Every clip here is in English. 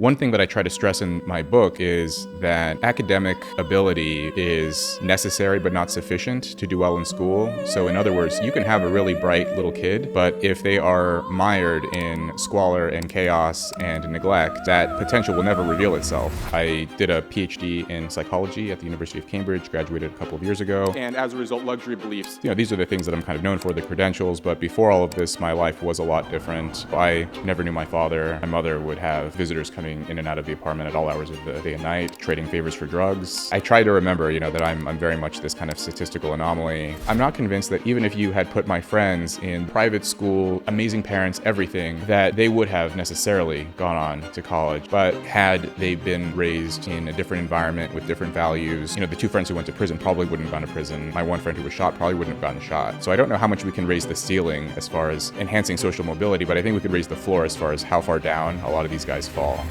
One thing that I try to stress in my book is that academic ability is necessary but not sufficient to do well in school. So in other words, you can have a really bright little kid, but if they are mired in squalor and chaos and neglect, that potential will never reveal itself. I did a PhD in psychology at the University of Cambridge, graduated a couple of years ago. And as a result, luxury beliefs, these are the things that I'm kind of known for, the credentials. But before all of this, my life was a lot different. I never knew my father. My mother would have visitors coming in and out of the apartment at all hours of the day and night, trading favors for drugs. I try to remember, that I'm very much this kind of statistical anomaly. I'm not convinced that even if you had put my friends in private school, amazing parents, everything, that they would have necessarily gone on to college. But had they been raised in a different environment with different values, the two friends who went to prison probably wouldn't have gone to prison. My one friend who was shot probably wouldn't have gotten shot. So I don't know how much we can raise the ceiling as far as enhancing social mobility, but I think we could raise the floor as far as how far down a lot of these guys fall.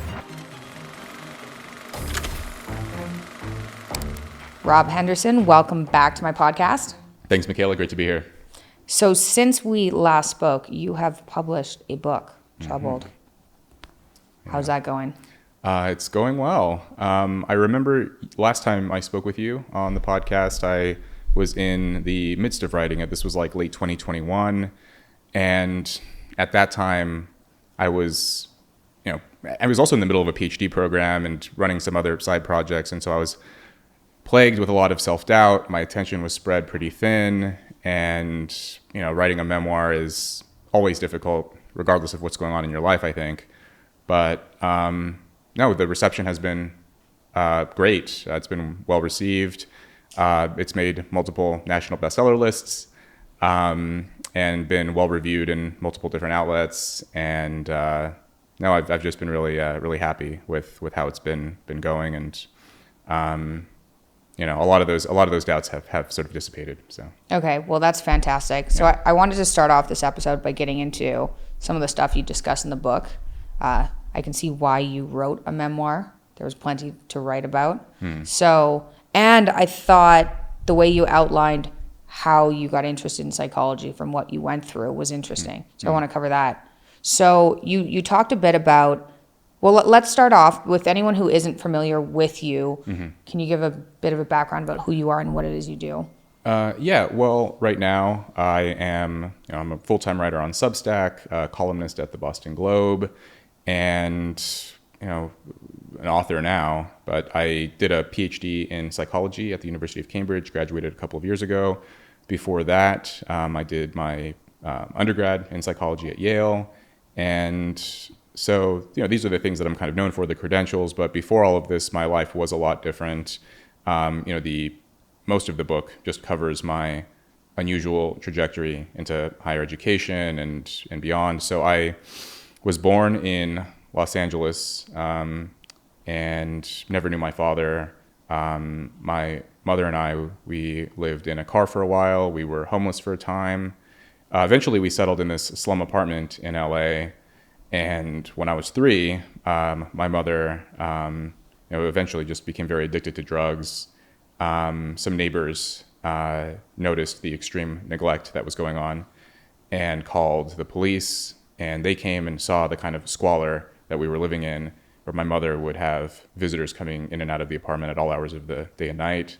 Rob Henderson, welcome back to my podcast. Thanks, Mikhaila. Great to be here. So since we last spoke, you have published a book, Troubled. How's that going? It's going well. I remember last time I spoke with you on the podcast, I was in the midst of writing it. This was like late 2021. And at that time, I was also in the middle of a PhD program and running some other side projects. And so I was plagued with a lot of self-doubt. My attention was spread pretty thin. And, writing a memoir is always difficult, regardless of what's going on in your life, I think. But no, the reception has been great. It's been well received. It's made multiple national bestseller lists and been well reviewed in multiple different outlets. And no, I've just been really happy with how it's been going. And a lot of those doubts have sort of dissipated. So okay, well that's fantastic. So yeah. I wanted to start off this episode by getting into some of the stuff you discuss in the book. I can see why you wrote a memoir. There was plenty to write about. So, and I thought the way you outlined how you got interested in psychology from what you went through was interesting. So I want to cover that. So you talked a bit about, well, let's start off with anyone who isn't familiar with you. Can you give a bit of a background about who you are and what it is you do? Yeah, well, right now I'm a full-time writer on Substack, a columnist at the Boston Globe, and an author now. But I did a PhD in psychology at the University of Cambridge, graduated a couple of years ago. Before that, I did my undergrad in psychology at Yale. And so, these are the things that I'm kind of known for, the credentials. But before all of this, my life was a lot different. Most of the book just covers my unusual trajectory into higher education and beyond. So I was born in Los Angeles and never knew my father. My mother and I, we lived in a car for a while. We were homeless for a time. Eventually, we settled in this slum apartment in LA. And when I was 3, my mother eventually just became very addicted to drugs. Some neighbors noticed the extreme neglect that was going on and called the police. And they came and saw the kind of squalor that we were living in, where my mother would have visitors coming in and out of the apartment at all hours of the day and night,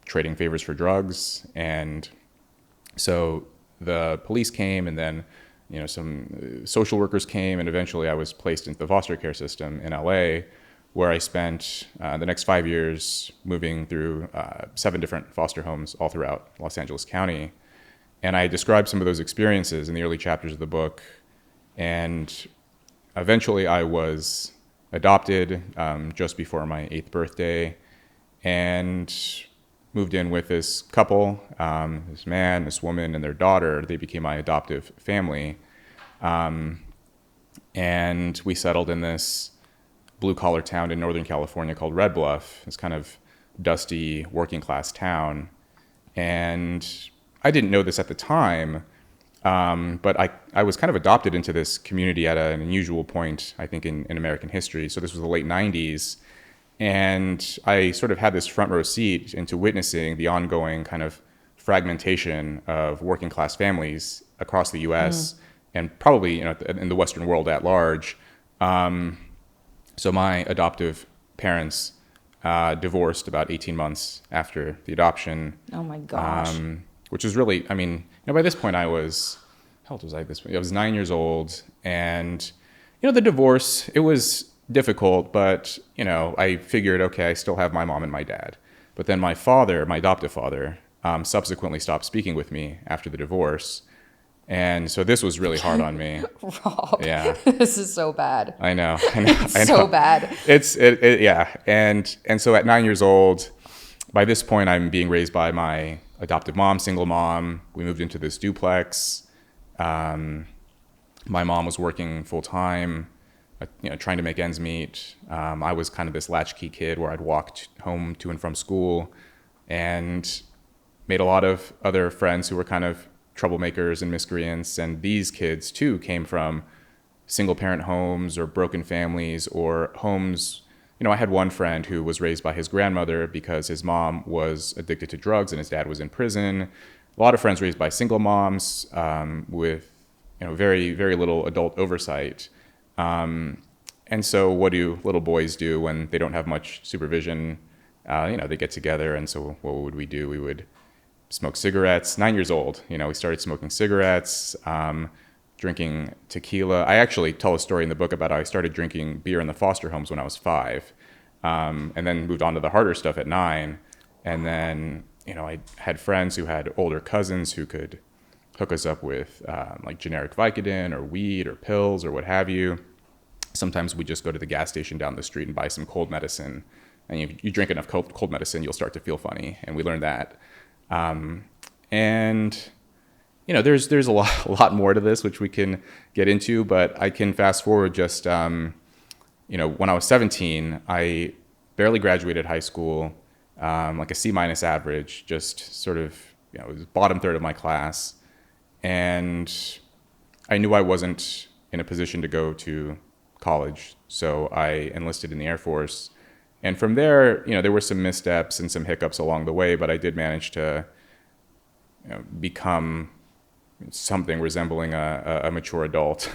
trading favors for drugs. And so the police came, and then some social workers came, and eventually I was placed into the foster care system in LA, where I spent the next 5 years moving through 7 different foster homes all throughout Los Angeles County. And I described some of those experiences in the early chapters of the book. And eventually I was adopted just before my 8th birthday and moved in with this couple, this man, this woman, and their daughter. They became my adoptive family. And we settled in this blue-collar town in Northern California called Red Bluff, this kind of dusty working-class town. And I didn't know this at the time, but I was kind of adopted into this community at an unusual point, I think, in American history. So this was the late 90s. And I sort of had this front row seat into witnessing the ongoing kind of fragmentation of working class families across the U.S. and probably in the Western world at large. So my adoptive parents divorced about 18 months after the adoption. Oh my gosh. Which was really, I mean, by this point I was, how old was I at this point? I was 9 years old. And, the divorce, it was difficult, but, I figured, okay, I still have my mom and my dad. But then my father, my adoptive father, subsequently stopped speaking with me after the divorce. And so this was really hard on me. Rob, Yeah. this is so bad. I know. So bad. Yeah. And so at 9 years old, by this point, I'm being raised by my adoptive mom, single mom. We moved into this duplex. My mom was working full time, trying to make ends meet. I was kind of this latchkey kid where I'd walk home to and from school and made a lot of other friends who were kind of troublemakers and miscreants. And these kids too came from single parent homes or broken families or homes. I had one friend who was raised by his grandmother because his mom was addicted to drugs and his dad was in prison. A lot of friends raised by single moms with very, very little adult oversight. And so what do little boys do when they don't have much supervision? They get together, and so what would we do? We would smoke cigarettes. 9 years old, we started smoking cigarettes, drinking tequila. I actually tell a story in the book about how I started drinking beer in the foster homes when I was 5, and then moved on to the harder stuff at 9. And then, I had friends who had older cousins who could hook us up with like generic Vicodin or weed or pills or what have you. Sometimes we just go to the gas station down the street and buy some cold medicine. And you drink enough cold medicine, you'll start to feel funny. And we learned that. There's a lot more to this, which we can get into, but I can fast forward just, when I was 17, I barely graduated high school, like a C- average, just sort of, it was bottom third of my class. And I knew I wasn't in a position to go to college. So I enlisted in the Air Force. And from there, there were some missteps and some hiccups along the way, but I did manage to become something resembling a mature adult.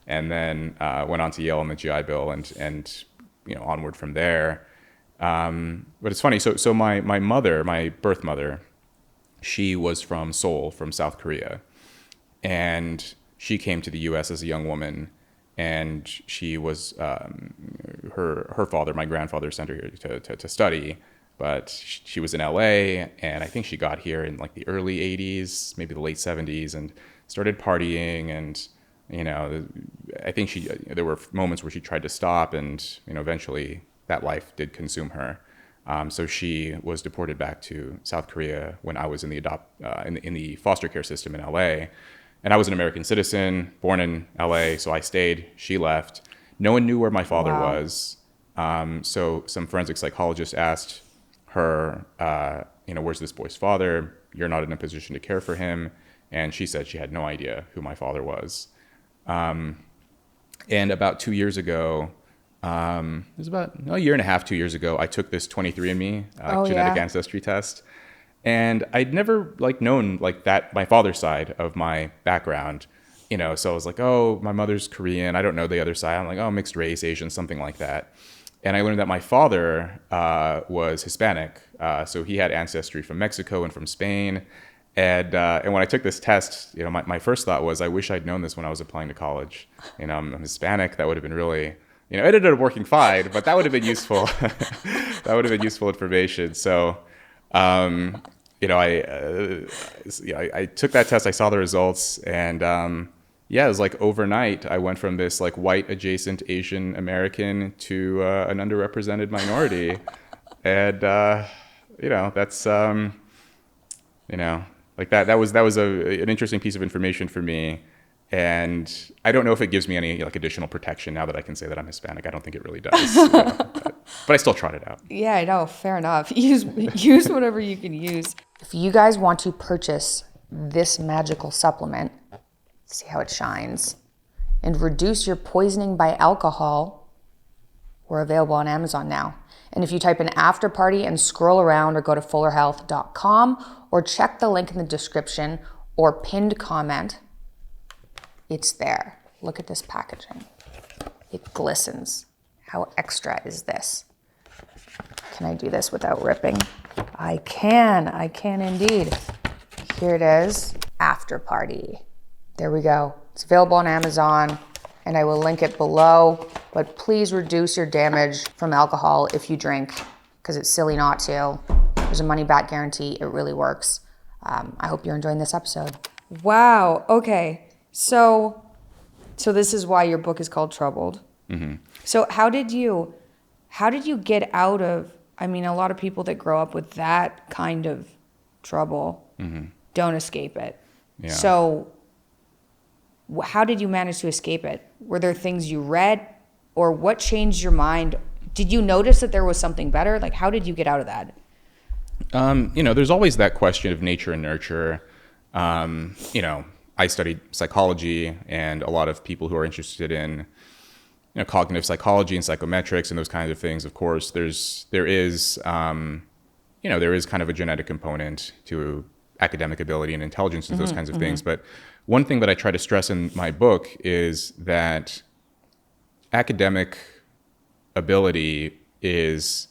And then went on to Yale on the GI Bill and onward from there. But it's funny. So my mother, my birth mother, she was from Seoul, from South Korea. And she came to the U.S. as a young woman. And she was, her father, my grandfather, sent her here to study. But she was in L.A., and I think she got here in like the early 80s, maybe the late 70s, and started partying. And, I think there were moments where she tried to stop, and, eventually that life did consume her. So she was deported back to South Korea when I was in the foster care system in L.A., and I was an American citizen, born in LA, so I stayed. She left. No one knew where my father was. So some forensic psychologist asked her, where's this boy's father? You're not in a position to care for him. And she said she had no idea who my father was. And about 2 years ago, it was about a year and a half, 2 years ago, I took this 23andMe genetic ancestry test. And I'd never known that my father's side of my background, so I was like, oh, my mother's Korean. I don't know the other side. I'm like, oh, mixed race, Asian, something like that. And I learned that my father was Hispanic. So he had ancestry from Mexico and from Spain. And when I took this test, my first thought was, I wish I'd known this when I was applying to college. I'm Hispanic. That would have been really, it ended up working fine, but that would have been useful. That would have been useful information. So, I took that test, I saw the results, and it was like overnight, I went from this white adjacent Asian American to an underrepresented minority. And, that's, that was an interesting piece of information for me. And I don't know if it gives me any additional protection now that I can say that I'm Hispanic. I don't think it really does. But I still trot it out. Yeah, I know. Fair enough. Use whatever you can use. If you guys want to purchase this magical supplement, see how it shines, and reduce your poisoning by alcohol, we're available on Amazon now. And if you type in after party and scroll around, or go to fullerhealth.com, or check the link in the description or pinned comment, it's there. Look at this packaging. It glistens. How extra is this? Can I do this without ripping? I can indeed. Here it is, After Party. There we go. It's available on Amazon, and I will link it below, but please reduce your damage from alcohol if you drink, because it's silly not to. There's a money back guarantee. It really works. I hope you're enjoying this episode. Wow. Okay. So this is why your book is called Troubled. Mm-hmm. So how did you get out of, I mean, a lot of people that grow up with that kind of trouble don't escape it. Yeah. So how did you manage to escape it? Were there things you read, or what changed your mind? Did you notice that there was something better? Like, how did you get out of that? There's always that question of nature and nurture. I studied psychology, and a lot of people who are interested in, cognitive psychology and psychometrics and those kinds of things, of course, there is kind of a genetic component to academic ability and intelligence and those kinds of things. But one thing that I try to stress in my book is that academic ability is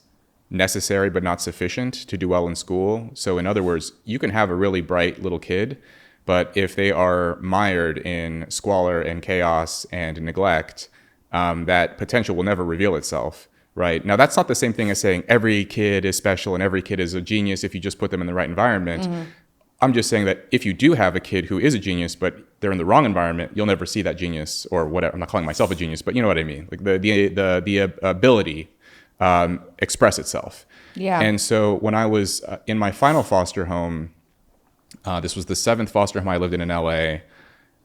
necessary but not sufficient to do well in school. So in other words, you can have a really bright little kid, but if they are mired in squalor and chaos and neglect, that potential will never reveal itself, right? Now, that's not the same thing as saying every kid is special and every kid is a genius if you just put them in the right environment. I'm just saying that if you do have a kid who is a genius, but they're in the wrong environment, you'll never see that genius, or whatever. I'm not calling myself a genius, but you know what I mean. Like the ability express itself. Yeah. And so when I was in my final foster home, this was the 7th foster home I lived in LA.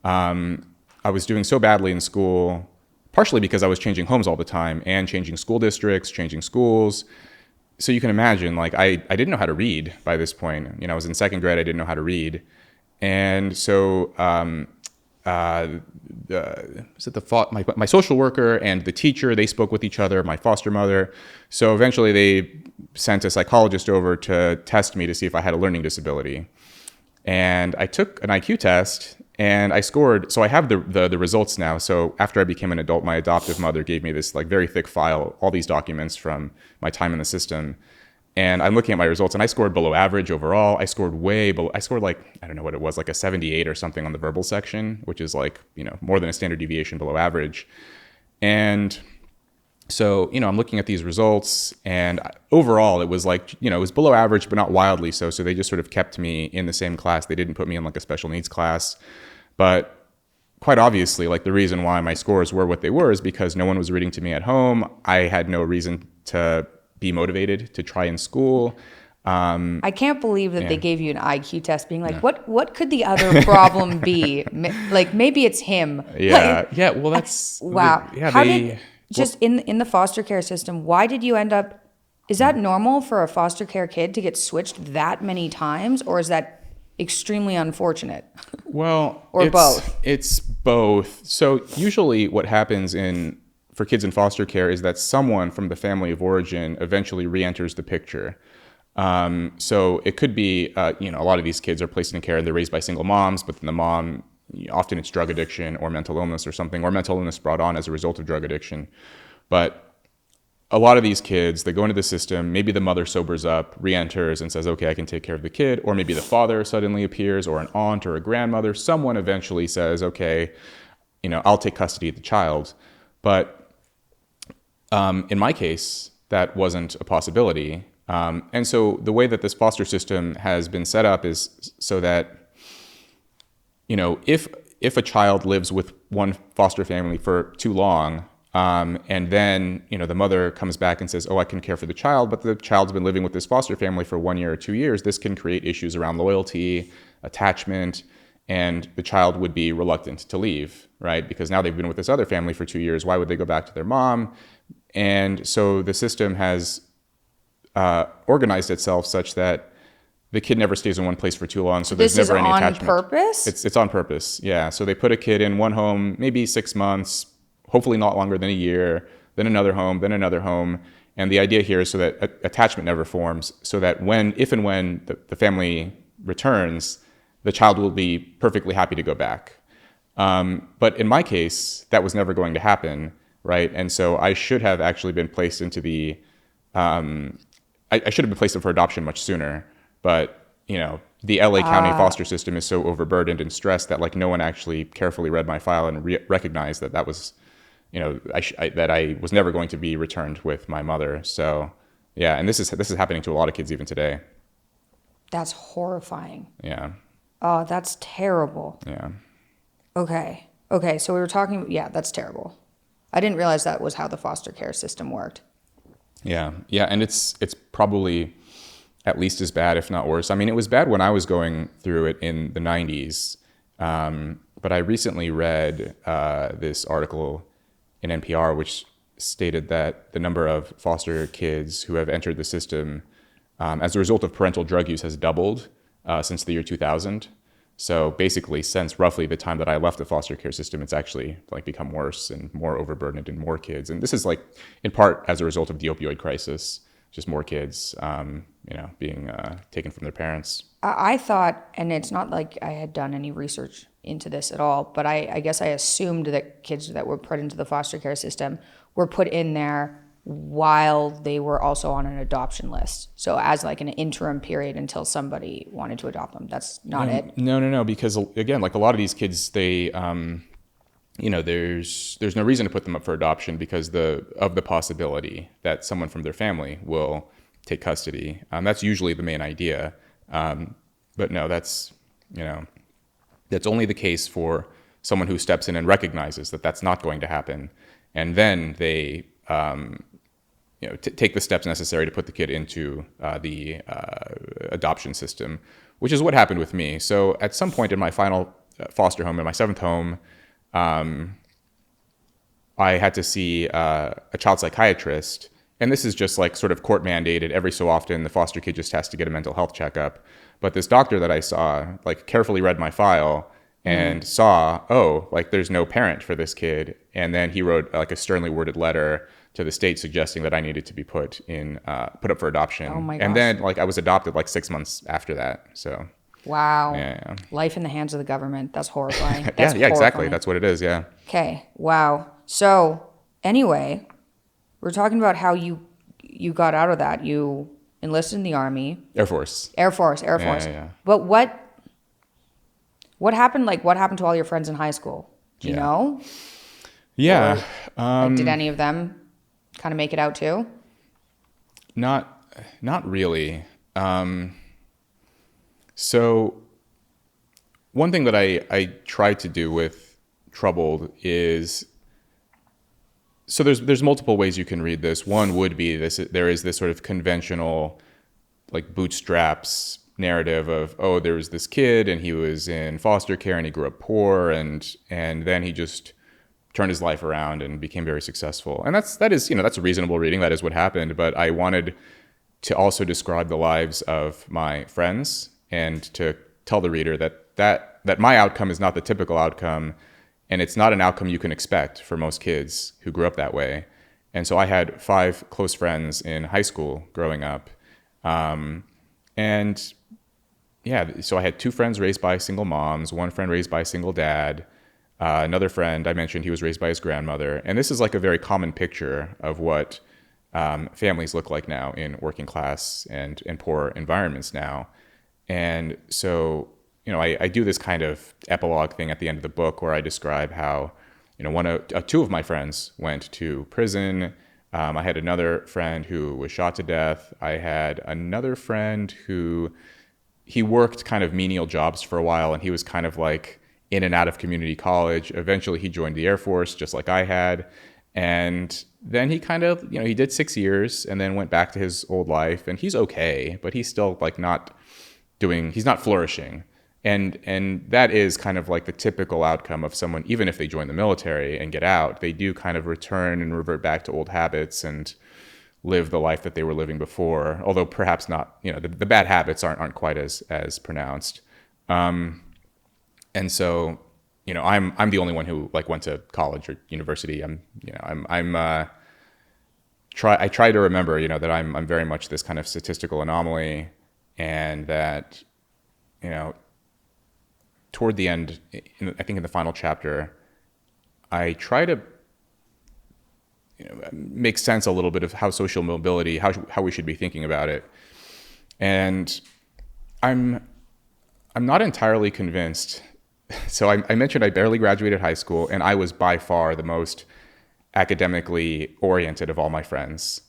I was doing so badly in school, partially because I was changing homes all the time and changing school districts, changing schools. So you can imagine, like, I didn't know how to read by this point. I was in 2nd grade, I didn't know how to read. And so my social worker and the teacher, they spoke with each other, my foster mother. So eventually they sent a psychologist over to test me to see if I had a learning disability. And I took an IQ test, and I scored. So I have the results now. So after I became an adult, my adoptive mother gave me this like very thick file, all these documents from my time in the system. And I'm looking at my results, and I scored below average overall. I scored way below. I scored like, I don't know what it was, like a 78 or something on the verbal section, which is like, more than a standard deviation below average. And so, I'm looking at these results, and overall it was like, it was below average, but not wildly so. So they just sort of kept me in the same class. They didn't put me in like a special needs class. But quite obviously, like, the reason why my scores were what they were is because no one was reading to me at home. I had no reason to be motivated to try in school. I can't believe that they gave you an IQ test being like, what could the other problem be? Like, maybe it's him. Yeah. Yeah. Well, that's wow. In the foster care system, why did you end up, is that normal for a foster care kid to get switched that many times, or is that extremely unfortunate? Well, or both? It's both. So usually what happens for kids in foster care is that someone from the family of origin eventually re-enters the picture. So it could be, a lot of these kids are placed in care and they're raised by single moms, but then the mom, often it's drug addiction or mental illness or something, or mental illness brought on as a result of drug addiction. But a lot of these kids, they go into the system, maybe the mother sobers up, re-enters and says, okay, I can take care of the kid. Or maybe the father suddenly appears, or an aunt or a grandmother. Someone eventually says, okay, I'll take custody of the child. But in my case, that wasn't a possibility. And so the way that this foster system has been set up is so that, if a child lives with one foster family for too long, and then, the mother comes back and says, oh, I can care for the child, but the child's been living with this foster family for 1 year or 2 years, this can create issues around loyalty, attachment, and the child would be reluctant to leave, right? Because now they've been with this other family for 2 years. Why would they go back to their mom? And so the system has organized itself such that the kid never stays in one place for too long, so there's never any attachment. This is on purpose? It's on purpose, yeah. So they put a kid in one home, maybe 6 months, hopefully not longer than a year, then another home, and the idea here is so that attachment never forms, so that if and when the family returns, the child will be perfectly happy to go back. But in my case, that was never going to happen. right? And so I should have actually been placed into the, I should have been placed up for adoption much sooner, but the LA County foster system is so overburdened and stressed that like no one actually carefully read my file and recognized that that was, that I was never going to be returned with my mother. So yeah, and this is happening to a lot of kids even today. That's horrifying. Yeah. Oh, that's terrible. Yeah. Okay. So we were talking. Yeah, that's terrible. I didn't realize that was how the foster care system worked. Yeah, and it's probably at least as bad, if not worse. I mean, it was bad when I was going through it in the 90s, but I recently read this article in NPR which stated that the number of foster kids who have entered the system as a result of parental drug use has doubled since the year 2000. So basically, since roughly the time that I left the foster care system, it's actually like become worse and more overburdened and more kids. And this is like in part as a result of the opioid crisis, just more kids, being taken from their parents. I thought, and it's not like I had done any research into this at all, but I guess I assumed that kids that were put into the foster care system were put in there while they were also on an adoption list. So as like an interim period until somebody wanted to adopt them. That's not it. No. Because again, like a lot of these kids, they, there's no reason to put them up for adoption because of the possibility that someone from their family will take custody. That's usually the main idea. But no, that's only the case for someone who steps in and recognizes that that's not going to happen. And then they, take the steps necessary to put the kid into the adoption system, which is what happened with me. So at some point in my final foster home, in my seventh home, I had to see a child psychiatrist. And this is just like sort of court mandated. Every so often, the foster kid just has to get a mental health checkup. But this doctor that I saw, like, carefully read my file and saw, like, there's no parent for this kid. And then he wrote like a sternly worded letter to the state suggesting that I needed to be put up for adoption. Oh my gosh. And then like I was adopted like 6 months after that. So wow. Yeah. Life in the hands of the government. That's horrifying. Yeah, exactly. That's what it is. Yeah. Okay. Wow. So anyway, we're talking about how you got out of that. You enlisted in the Army. Air Force. Yeah. But what happened? Like, what happened to all your friends in high school? Do you know? Yeah. Like, did any of them kind of make it out too? Not really. So one thing that I try to do with Troubled is, so there's multiple ways you can read this. One would be there is this sort of conventional like bootstraps narrative of, there was this kid and he was in foster care and he grew up poor and then he just turned his life around and became very successful. And that is that's a reasonable reading. That is what happened. But I wanted to also describe the lives of my friends and to tell the reader that my outcome is not the typical outcome, and it's not an outcome you can expect for most kids who grew up that way. And so I had 5 close friends in high school growing up. And yeah, so I had 2 friends raised by single moms, 1 friend raised by a single dad. Another friend, I mentioned, he was raised by his grandmother. And this is like a very common picture of what families look like now in working class and poor environments now. And so, I do this kind of epilogue thing at the end of the book where I describe how, 2 of my friends went to prison. I had another friend who was shot to death. I had another friend who, he worked kind of menial jobs for a while, and he was kind of like in and out of community college. Eventually he joined the Air Force just like I had. And then he kind of, he did 6 years and then went back to his old life, and he's okay, but he's still like he's not flourishing. And that is kind of like the typical outcome of someone, even if they join the military and get out, they do kind of return and revert back to old habits and live the life that they were living before, although perhaps not, the bad habits aren't quite as pronounced. And so, I'm the only one who like went to college or university. I try to remember, that I'm very much this kind of statistical anomaly, and that, toward the end, I think in the final chapter, I try to makes sense a little bit of how social mobility, how we should be thinking about it. And I'm not entirely convinced. So I mentioned I barely graduated high school, and I was by far the most academically oriented of all my friends.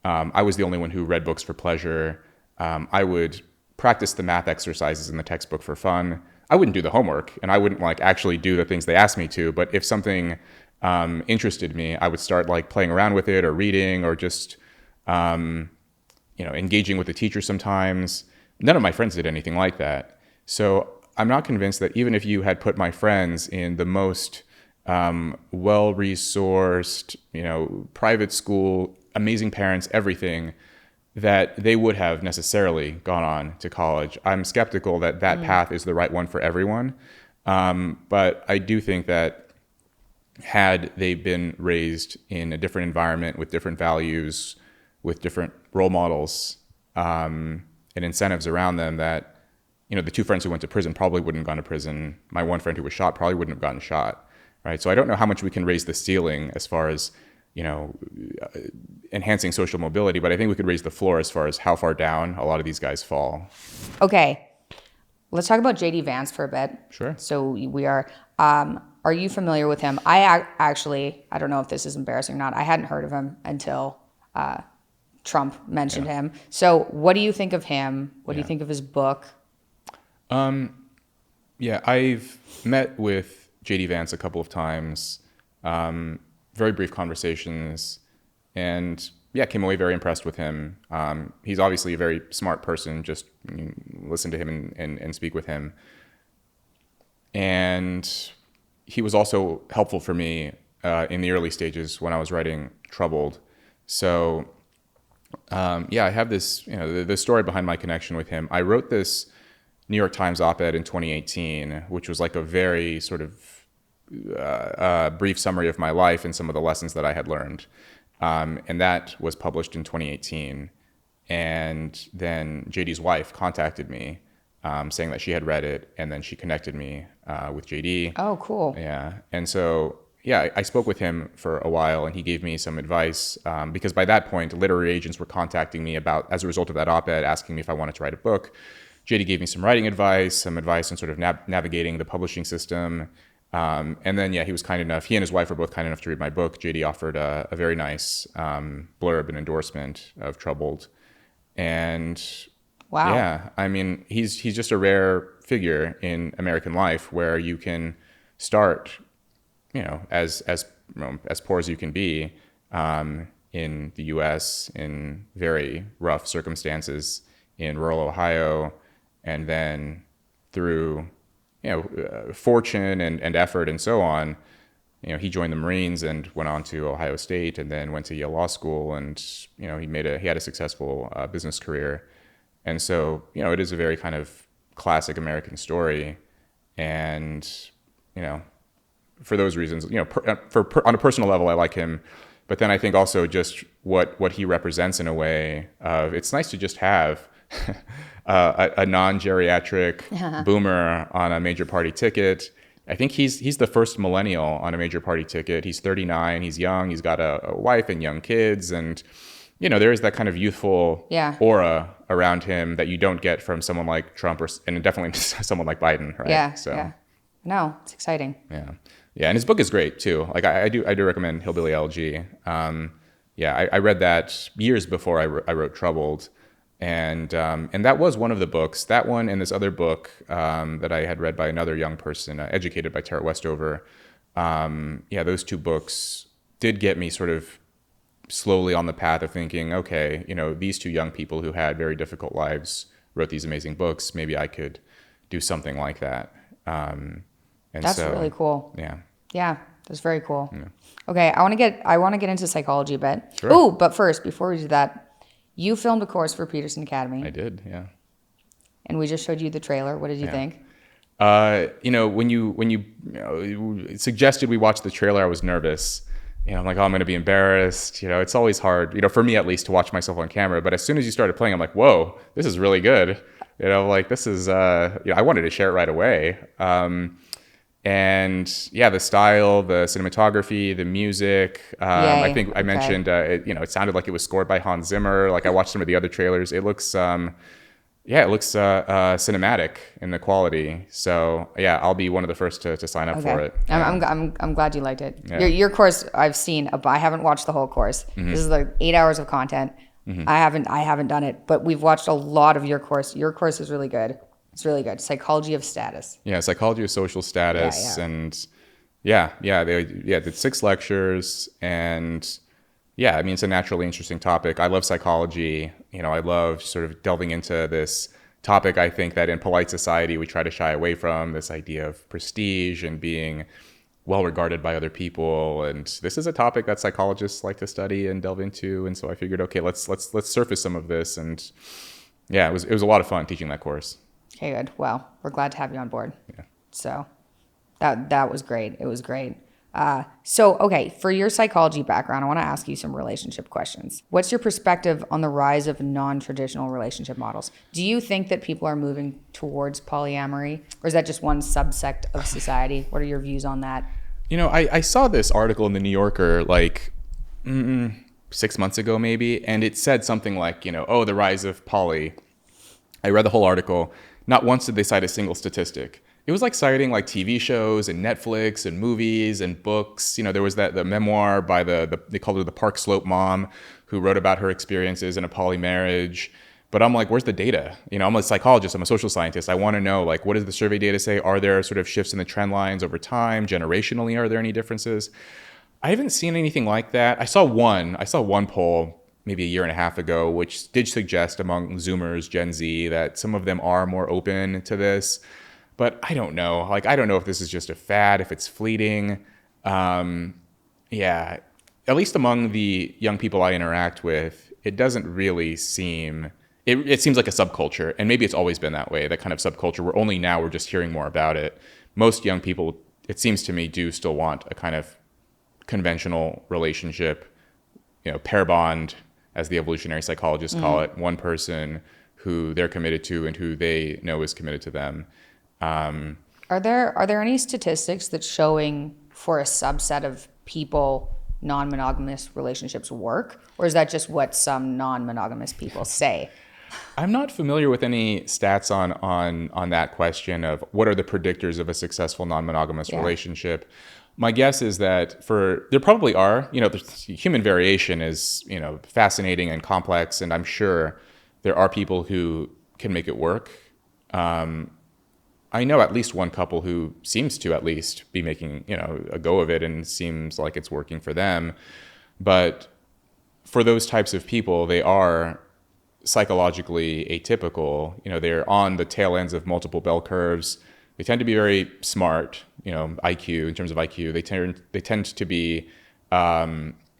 I was the only one who read books for pleasure. I would practice the math exercises in the textbook for fun. I wouldn't do the homework, and I wouldn't like actually do the things they asked me to. But if something interested me, I would start like playing around with it or reading or just engaging with the teacher sometimes. None of my friends did anything like that. So I'm not convinced that even if you had put my friends in the most well-resourced, private school, amazing parents, everything, that they would have necessarily gone on to college. I'm skeptical that path is the right one for everyone. But I do think that had they been raised in a different environment with different values, with different role models and incentives around them, that the two friends who went to prison probably wouldn't have gone to prison. My one friend who was shot probably wouldn't have gotten shot, right? So I don't know how much we can raise the ceiling as far as enhancing social mobility, but I think we could raise the floor as far as how far down a lot of these guys fall. Okay, let's talk about JD Vance for a bit. Sure. So we are you familiar with him? I don't know if this is embarrassing or not. I hadn't heard of him until Trump mentioned him. So what do you think of him? What do you think of his book? I've met with JD Vance a couple of times, very brief conversations, and came away very impressed with him. He's obviously a very smart person, just listen to him and speak with him. And he was also helpful for me in the early stages when I was writing Troubled. So I have this, the story behind my connection with him. I wrote this New York Times op-ed in 2018, which was like a very sort of brief summary of my life and some of the lessons that I had learned. And that was published in 2018. And then JD's wife contacted me saying that she had read it, and then she connected me with JD. Oh, cool. Yeah. And so, I spoke with him for a while, and he gave me some advice because by that point, literary agents were contacting me as a result of that op-ed, asking me if I wanted to write a book. JD gave me some writing advice, some advice on sort of navigating the publishing system. And then, he was kind enough. He and his wife were both kind enough to read my book. JD offered a very nice blurb and endorsement of Troubled. And wow. Yeah, I mean, he's just a rare figure in American life where you can start, as poor as you can be in the U.S. in very rough circumstances in rural Ohio, and then through fortune and effort and so on, he joined the Marines and went on to Ohio State, and then went to Yale Law School, and he had a successful business career. And so it is a very kind of classic American story, and for those reasons, on a personal level, I like him. But then I think also just what he represents in a way of, it's nice to just have a non-geriatric boomer on a major party ticket. I think he's the first millennial on a major party ticket. He's 39, he's young, he's got a wife and young kids, and there is that kind of youthful aura around him that you don't get from someone like Trump and definitely someone like Biden, right? Yeah. No, it's exciting. Yeah, and his book is great too. Like I do recommend Hillbilly Elegy. I read that years before I wrote Troubled, and that was one of the books. That one and this other book that I had read by another young person, Educated by Tara Westover. Those two books did get me sort of slowly on the path of thinking, okay, these two young people who had very difficult lives wrote these amazing books. Maybe I could do something like that. That's really cool. Yeah, that's very cool. Yeah. Okay, I want to get into psychology a bit. Sure. Ooh, but first, before we do that, you filmed a course for Peterson Academy. I did, yeah. And we just showed you the trailer. What did you think? When you suggested we watch the trailer, I was nervous. I'm like, I'm going to be embarrassed. It's always hard, for me at least, to watch myself on camera. But as soon as you started playing, I'm like, whoa, this is really good. This is, I wanted to share it right away. And yeah, the style, the cinematography, the music. I think I mentioned, it sounded like it was scored by Hans Zimmer. Like I watched some of the other trailers. It looks, cinematic in the quality. So yeah, I'll be one of the first to sign up for it. I'm glad you liked it. Yeah. Your course I've seen, but I haven't watched the whole course. This is like 8 hours of content. I haven't done it, but we've watched a lot of your course. Your course is really good. It's really good. Psychology of status. Yeah, psychology of social status, and they did 6 lectures, and yeah, I mean it's a naturally interesting topic. I love psychology. I love sort of delving into this topic. I think that in polite society we try to shy away from this idea of prestige and being well regarded by other people, and this is a topic that psychologists like to study and delve into. And so I figured, okay, let's surface some of this, and yeah, it was a lot of fun teaching that course. Okay, good. Well, we're glad to have you on board. Yeah. So that was great. It was great. Okay, for your psychology background, I want to ask you some relationship questions. What's your perspective on the rise of non-traditional relationship models? Do you think that people are moving towards polyamory, or is that just one subsect of society? What are your views on that? I saw this article in the New Yorker like 6 months ago maybe, and it said something like, the rise of poly. I read the whole article. Not once did they cite a single statistic. It was like citing like TV shows and Netflix and movies and books. There was the memoir by they called her the Park Slope mom, who wrote about her experiences in a poly marriage. But I'm like, where's the data? I'm a psychologist, I'm a social scientist. I want to know, like, what does the survey data say? Are there sort of shifts in the trend lines over time? Generationally, are there any differences? I haven't seen anything like that. I saw one poll maybe a year and a half ago, which did suggest among Zoomers, Gen Z, that some of them are more open to this. But I don't know. Like, I don't know if this is just a fad, if it's fleeting. At least among the young people I interact with, it doesn't really seem... It seems like a subculture, and maybe it's always been that way, that kind of subculture, where only now we're just hearing more about it. Most young people, it seems to me, do still want a kind of conventional relationship, pair bond, as the evolutionary psychologists call it, one person who they're committed to and who they know is committed to them. Are there any statistics that showing for a subset of people non-monogamous relationships work, or is that just what some non-monogamous people say? I'm not familiar with any stats on that question of what are the predictors of a successful non-monogamous relationship. My guess is that there probably are, human variation is, fascinating and complex, and I'm sure there are people who can make it work. I know at least one couple who seems to at least be making, a go of it, and seems like it's working for them. But for those types of people, they are psychologically atypical. They're on the tail ends of multiple bell curves. They tend to be very smart, IQ, in terms of IQ. They tend to be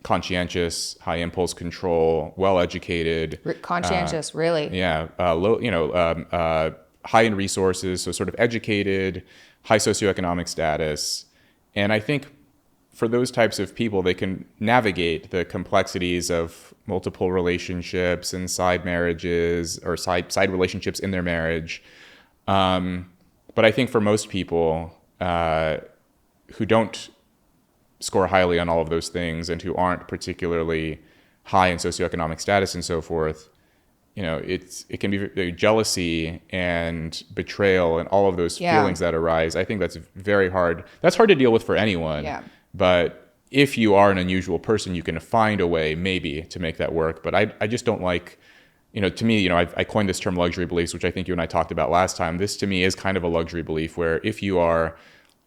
conscientious, high impulse control, well-educated. Conscientious, really? Yeah. High in resources, so sort of educated, high socioeconomic status. And I think for those types of people, they can navigate the complexities of multiple relationships and side marriages, or side relationships in their marriage. But I think for most people who don't score highly on all of those things, and who aren't particularly high in socioeconomic status and so forth, it can be jealousy and betrayal and all of those feelings that arise. I think that's very hard. That's hard to deal with for anyone. Yeah. But if you are an unusual person, you can find a way maybe to make that work. But I just don't like... to me, I coined this term luxury beliefs, which I think you and I talked about last time. This to me is kind of a luxury belief, where if you are,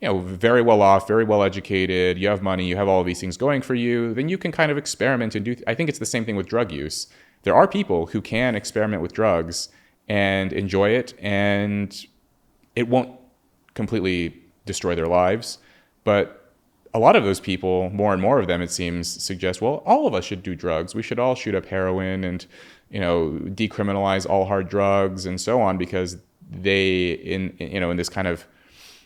very well off, very well educated, you have money, you have all of these things going for you, then you can kind of experiment and do. I think it's the same thing with drug use. There are people who can experiment with drugs and enjoy it, and it won't completely destroy their lives. But a lot of those people, more and more of them, it seems, suggest, well, all of us should do drugs. We should all shoot up heroin and decriminalize all hard drugs and so on, because they, in this kind of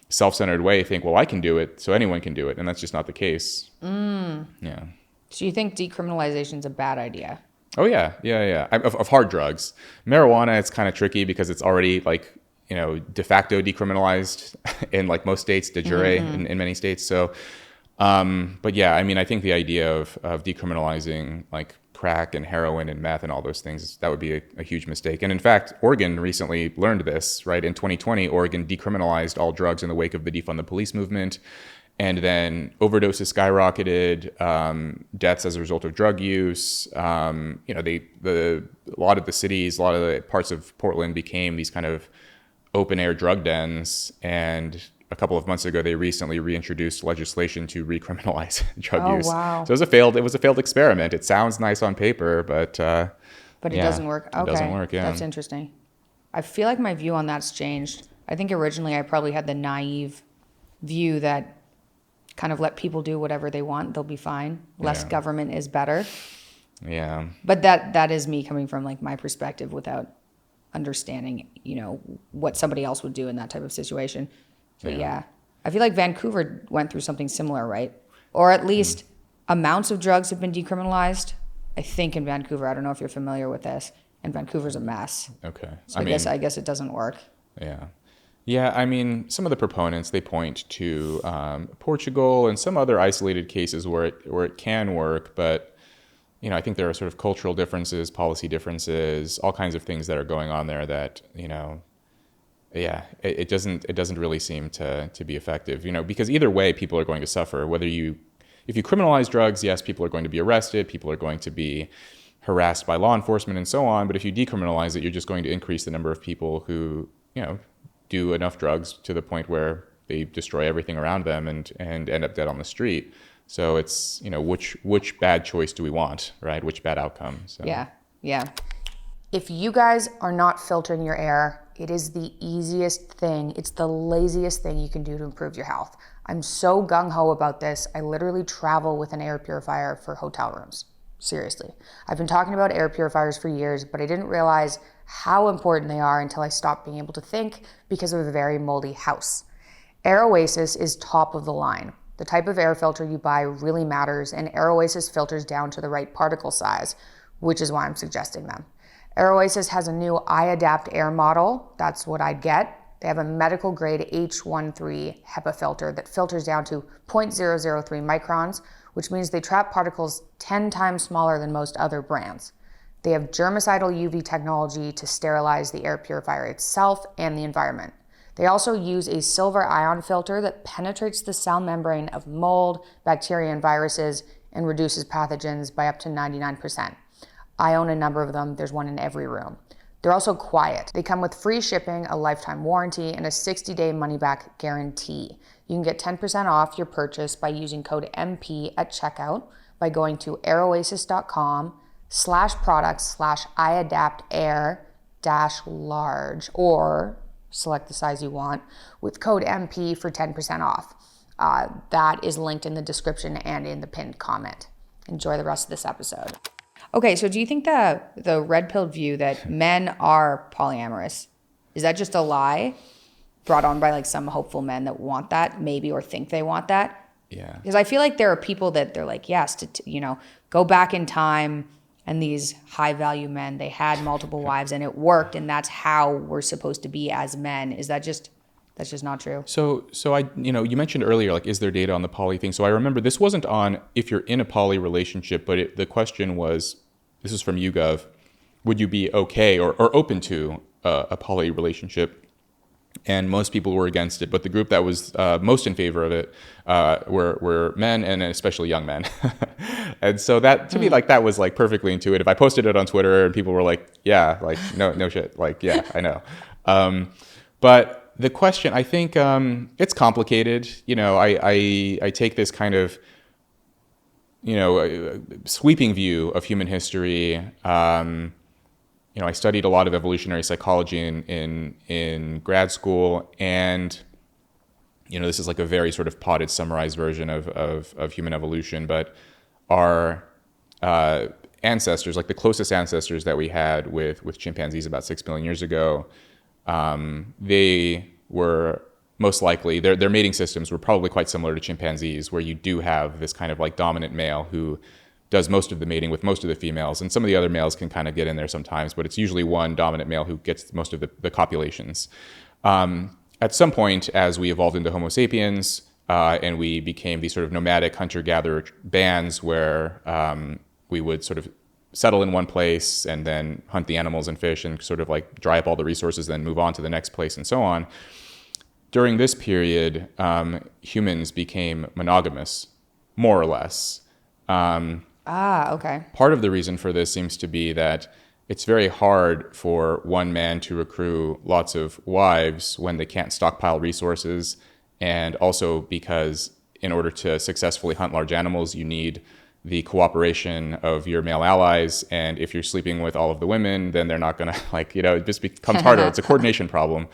self-centered way, think, well, I can do it, so anyone can do it, and that's just not the case. Yeah. So you think decriminalization is a bad idea? Oh yeah. Of hard drugs. Marijuana, it's kind of tricky because it's already like de facto decriminalized in like most states, de jure in many states. So, but yeah, I mean, I think the idea of decriminalizing like crack and heroin and meth and all those things, that would be a huge mistake. And in fact, Oregon recently learned this, right? In 2020, Oregon decriminalized all drugs in the wake of the defund the police movement. And then overdoses skyrocketed, deaths as a result of drug use. A lot of the cities, a lot of the parts of Portland became these kind of open air drug dens. And a couple of months ago, they recently reintroduced legislation to recriminalize drug use. Wow. So it was a failed experiment. It sounds nice on paper, but it doesn't work. Okay. It doesn't work. Yeah. That's interesting. I feel like my view on that's changed. I think originally I probably had the naive view that kind of let people do whatever they want, they'll be fine. Less government is better. Yeah. But that is me coming from like my perspective without understanding, what somebody else would do in that type of situation. But yeah, I feel like Vancouver went through something similar, right? Or at least amounts of drugs have been decriminalized. I think in Vancouver, I don't know if you're familiar with this, and Vancouver's a mess. Okay. So I guess it doesn't work. Yeah. Yeah, I mean, some of the proponents, they point to Portugal and some other isolated cases where it can work, but I think there are sort of cultural differences, policy differences, all kinds of things that are going on there that it doesn't really seem to be effective. Because either way, people are going to suffer. If you criminalize drugs, yes, people are going to be arrested, people are going to be harassed by law enforcement and so on. But if you decriminalize it, you're just going to increase the number of people who do enough drugs to the point where they destroy everything around them and end up dead on the street. So it's, which bad choice do we want, right? Which bad outcome? So. Yeah. If you guys are not filtering your air, it is the easiest thing. It's the laziest thing you can do to improve your health. I'm so gung-ho about this. I literally travel with an air purifier for hotel rooms. Seriously. I've been talking about air purifiers for years, but I didn't realize how important they are until I stopped being able to think because of a very moldy house. Air Oasis is top of the line. The type of air filter you buy really matters, and Air Oasis filters down to the right particle size, which is why I'm suggesting them. Air Oasis has a new iAdapt Air model. That's what I'd get. They have a medical grade H13 HEPA filter that filters down to 0.003 microns, which means they trap particles 10 times smaller than most other brands. They have germicidal UV technology to sterilize the air purifier itself and the environment. They also use a silver ion filter that penetrates the cell membrane of mold, bacteria, and viruses and reduces pathogens by up to 99%. I own a number of them. There's one in every room. They're also quiet. They come with free shipping, a lifetime warranty, and a 60-day money-back guarantee. You can get 10% off your purchase by using code MP at checkout by going to airoasis.com/products/iAdaptAir-large or select the size you want with code MP for 10% off. That is linked in the description and in the pinned comment. Enjoy the rest of this episode. Okay, so do you think the red-pilled view that men are polyamorous, is that just a lie brought on by like some hopeful men that want that maybe or think they want that? Yeah. Because I feel like there are people that they're like, yes, to go back in time, and these high-value men, they had multiple wives and it worked, and that's how we're supposed to be as men. Is that just... That's just not true. So I, you mentioned earlier, like, is there data on the poly thing? So I remember this wasn't on if you're in a poly relationship, but the question was, this is from YouGov, would you be okay or open to a poly relationship? And most people were against it, but the group that was most in favor of it were men, and especially young men. And so that, to me, like, that was like perfectly intuitive. I posted it on Twitter and people were like, yeah, like, no shit. Like, yeah, I know. But the question, I think it's complicated. I take this kind of, sweeping view of human history. I studied a lot of evolutionary psychology in grad school, and this is like a very sort of potted, summarized version of human evolution. But our ancestors, like the closest ancestors that we had with chimpanzees about 6 million years ago, they were most likely, their mating systems were probably quite similar to chimpanzees, where you do have this kind of like dominant male who does most of the mating with most of the females, and some of the other males can kind of get in there sometimes, but it's usually one dominant male who gets most of the copulations. At some point, as we evolved into Homo sapiens, and we became these sort of nomadic hunter-gatherer bands where we would sort of settle in one place and then hunt the animals and fish and sort of like dry up all the resources, then move on to the next place and so on. During this period, humans became monogamous, more or less. Okay. Part of the reason for this seems to be that it's very hard for one man to accrue lots of wives when they can't stockpile resources, and also because in order to successfully hunt large animals, you need the cooperation of your male allies, and if you're sleeping with all of the women, then they're not gonna it just becomes harder. It's a coordination problem.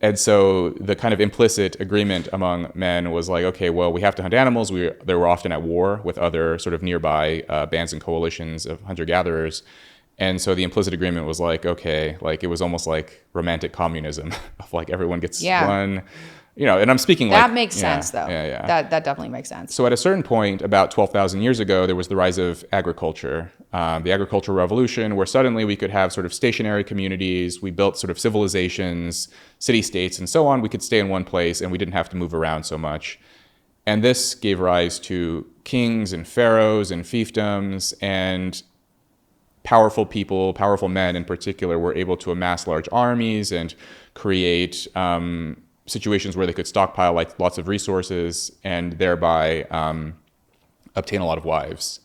And so the kind of implicit agreement among men was like, okay, well, we have to hunt animals. They were often at war with other sort of nearby bands and coalitions of hunter-gatherers. And so the implicit agreement was like, okay, like it was almost like romantic communism of like everyone gets one, and I'm speaking that like... makes sense though. Yeah. That definitely makes sense. So at a certain point, about 12,000 years ago, there was the rise of agriculture, the agricultural revolution, where suddenly we could have sort of stationary communities. We built sort of civilizations, city-states, and so on. We could stay in one place and we didn't have to move around so much. And this gave rise to kings and pharaohs and fiefdoms, and powerful people, powerful men in particular, were able to amass large armies and create situations where they could stockpile like lots of resources and thereby obtain a lot of wives.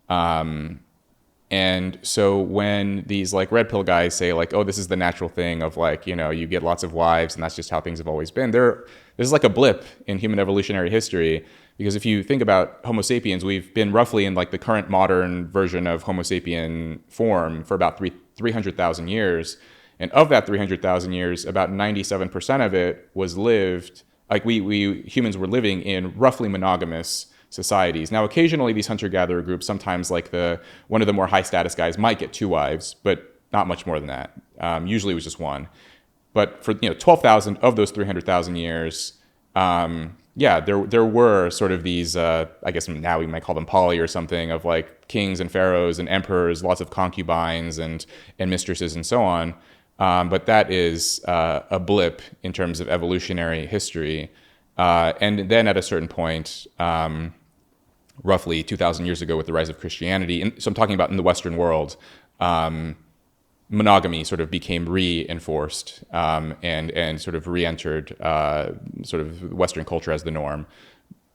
And so when these like red pill guys say like, oh, this is the natural thing of like, you get lots of wives and that's just how things have always been, this is like a blip in human evolutionary history. Because if you think about Homo sapiens, we've been roughly in like the current modern version of Homo sapien form for about 300,000 years. And of that 300,000 years, about 97% of it was lived, like we humans were living in roughly monogamous societies. Now, occasionally these hunter-gatherer groups, sometimes like one of the more high-status guys might get 2 wives, but not much more than that. Usually it was just 1. But for 12,000 of those 300,000 years, there were sort of these, I guess now we might call them poly or something, of like kings and pharaohs and emperors, lots of concubines and mistresses and so on. But that is a blip in terms of evolutionary history. And then at a certain point, roughly 2,000 years ago with the rise of Christianity, so I'm talking about in the Western world, monogamy sort of became reinforced and sort of re-entered sort of Western culture as the norm.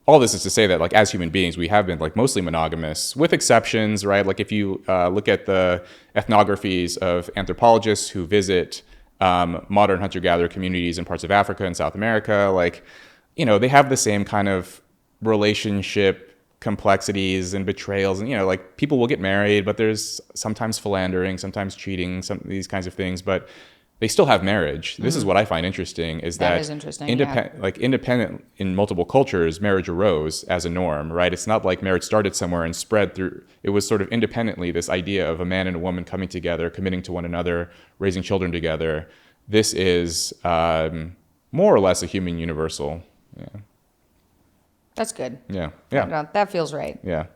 All this is to say that like as human beings, we have been like mostly monogamous with exceptions, right? Like if you look at the ethnographies of anthropologists who visit modern hunter-gatherer communities in parts of Africa and South America, like, they have the same kind of relationship complexities and betrayals, and like people will get married, but there's sometimes philandering, sometimes cheating, these kinds of things, but they still have marriage. This is what I find interesting, is that is interesting, independent in multiple cultures, marriage arose as a norm, right? It's not like marriage started somewhere and spread through. It was sort of independently this idea of a man and a woman coming together, committing to one another, raising children together. This is more or less a human universal. Yeah. That's good. Yeah. No, that feels right. Yeah.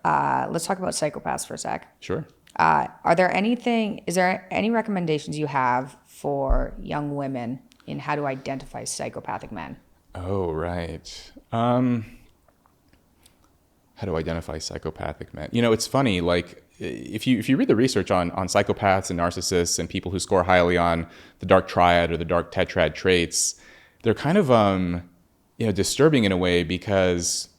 Let's talk about psychopaths for a sec. Sure. Is there any recommendations you have for young women in how to identify psychopathic men? Oh, right. How to identify psychopathic men? It's funny, like if you read the research on psychopaths and narcissists and people who score highly on the dark triad or the dark tetrad traits, they're kind of disturbing in a way, because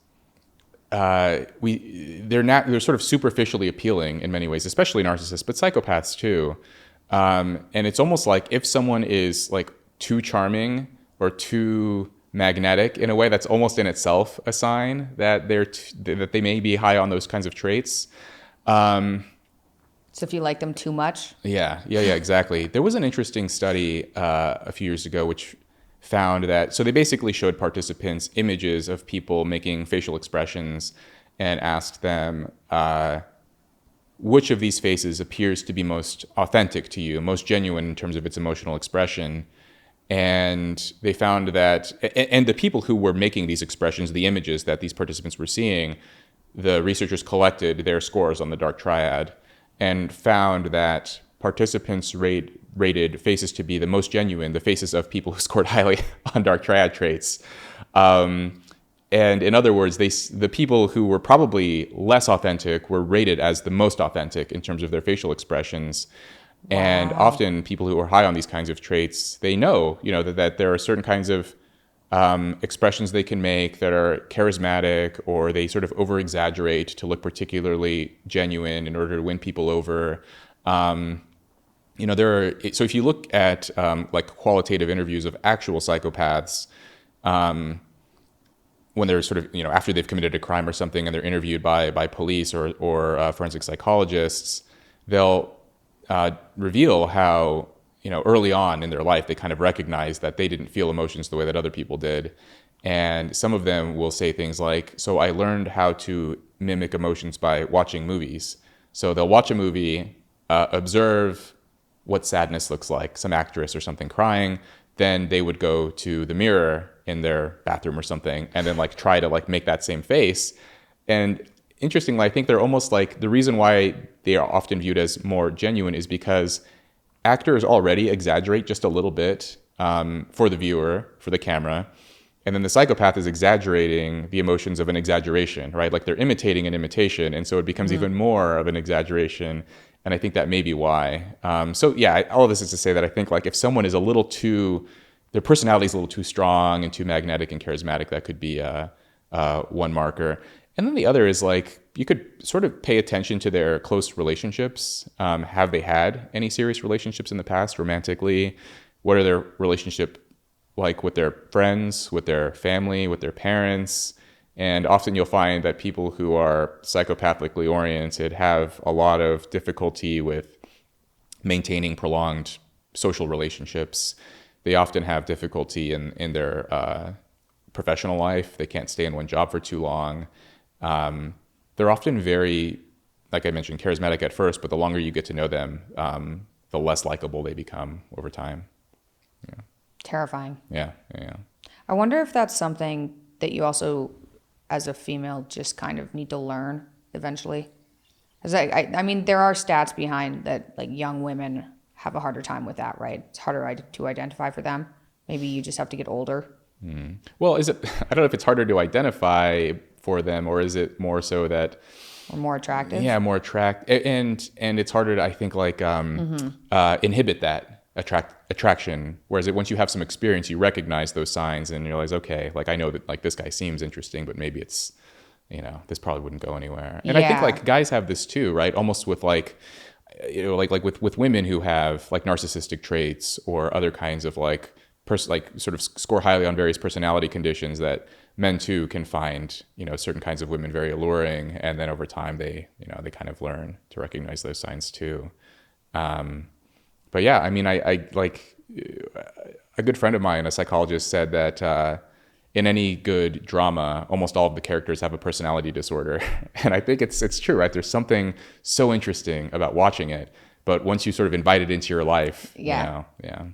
they're sort of superficially appealing in many ways, especially narcissists, but psychopaths too. And it's almost like if someone is like too charming or too magnetic in a way, that's almost in itself a sign that that they may be high on those kinds of traits. So if you like them too much? Yeah, exactly. There was an interesting study a few years ago which found that, so they basically showed participants images of people making facial expressions and asked them which of these faces appears to be most authentic to you, most genuine in terms of its emotional expression. And they found that, and the people who were making these expressions, the images that these participants were seeing, the researchers collected their scores on the dark triad and found that participants rate rated faces to be the most genuine, the faces of people who scored highly on dark triad traits. And in other words, the people who were probably less authentic were rated as the most authentic in terms of their facial expressions. Wow. And often people who are high on these kinds of traits, they know, that there are certain kinds of expressions they can make that are charismatic, or they sort of over-exaggerate to look particularly genuine in order to win people over. So if you look at like qualitative interviews of actual psychopaths, when they're sort of, after they've committed a crime or something and they're interviewed by police or forensic psychologists, they'll reveal how, early on in their life, they kind of recognize that they didn't feel emotions the way that other people did. And some of them will say things like, so I learned how to mimic emotions by watching movies. So they'll watch a movie, observe what sadness looks like, some actress or something crying, then they would go to the mirror in their bathroom or something and then like try to like make that same face. And interestingly, I think they're almost like, the reason why they are often viewed as more genuine is because actors already exaggerate just a little bit for the viewer, for the camera. And then the psychopath is exaggerating the emotions of an exaggeration, right? Like they're imitating an imitation. And so it becomes even more of an exaggeration. And I think that may be why. All of this is to say that I think like if someone is a little too, their personality is a little too strong and too magnetic and charismatic, that could be one marker. And then the other is like, you could sort of pay attention to their close relationships. Have they had any serious relationships in the past, romantically? What are their relationship like with their friends, with their family, with their parents? And often you'll find that people who are psychopathically oriented have a lot of difficulty with maintaining prolonged social relationships. They often have difficulty in their professional life. They can't stay in one job for too long. They're often very, like I mentioned, charismatic at first, but the longer you get to know them, the less likable they become over time. Yeah. Terrifying. Yeah. I wonder if that's something that you also, as a female, just kind of need to learn eventually. Because I mean, there are stats behind that, like young women have a harder time with that, right? It's harder to identify for them. Maybe you just have to get older. Well, I don't know if it's harder to identify for them, or is it more so that... Or more attractive? Yeah, more attractive. And it's harder to, I think, like inhibit that attraction. Whereas once you have some experience, you recognize those signs and you realize, okay, like I know that like this guy seems interesting, but maybe it's, this probably wouldn't go anywhere. And I think like guys have this too, right? Almost with like, like with women who have like narcissistic traits or other kinds of like sort of score highly on various personality conditions, that men too can find, certain kinds of women very alluring. And then over time they kind of learn to recognize those signs too. But yeah, I mean, I like a good friend of mine, a psychologist, said that in any good drama, almost all of the characters have a personality disorder. And I think it's true, right? There's something so interesting about watching it. But once you sort of invite it into your life, then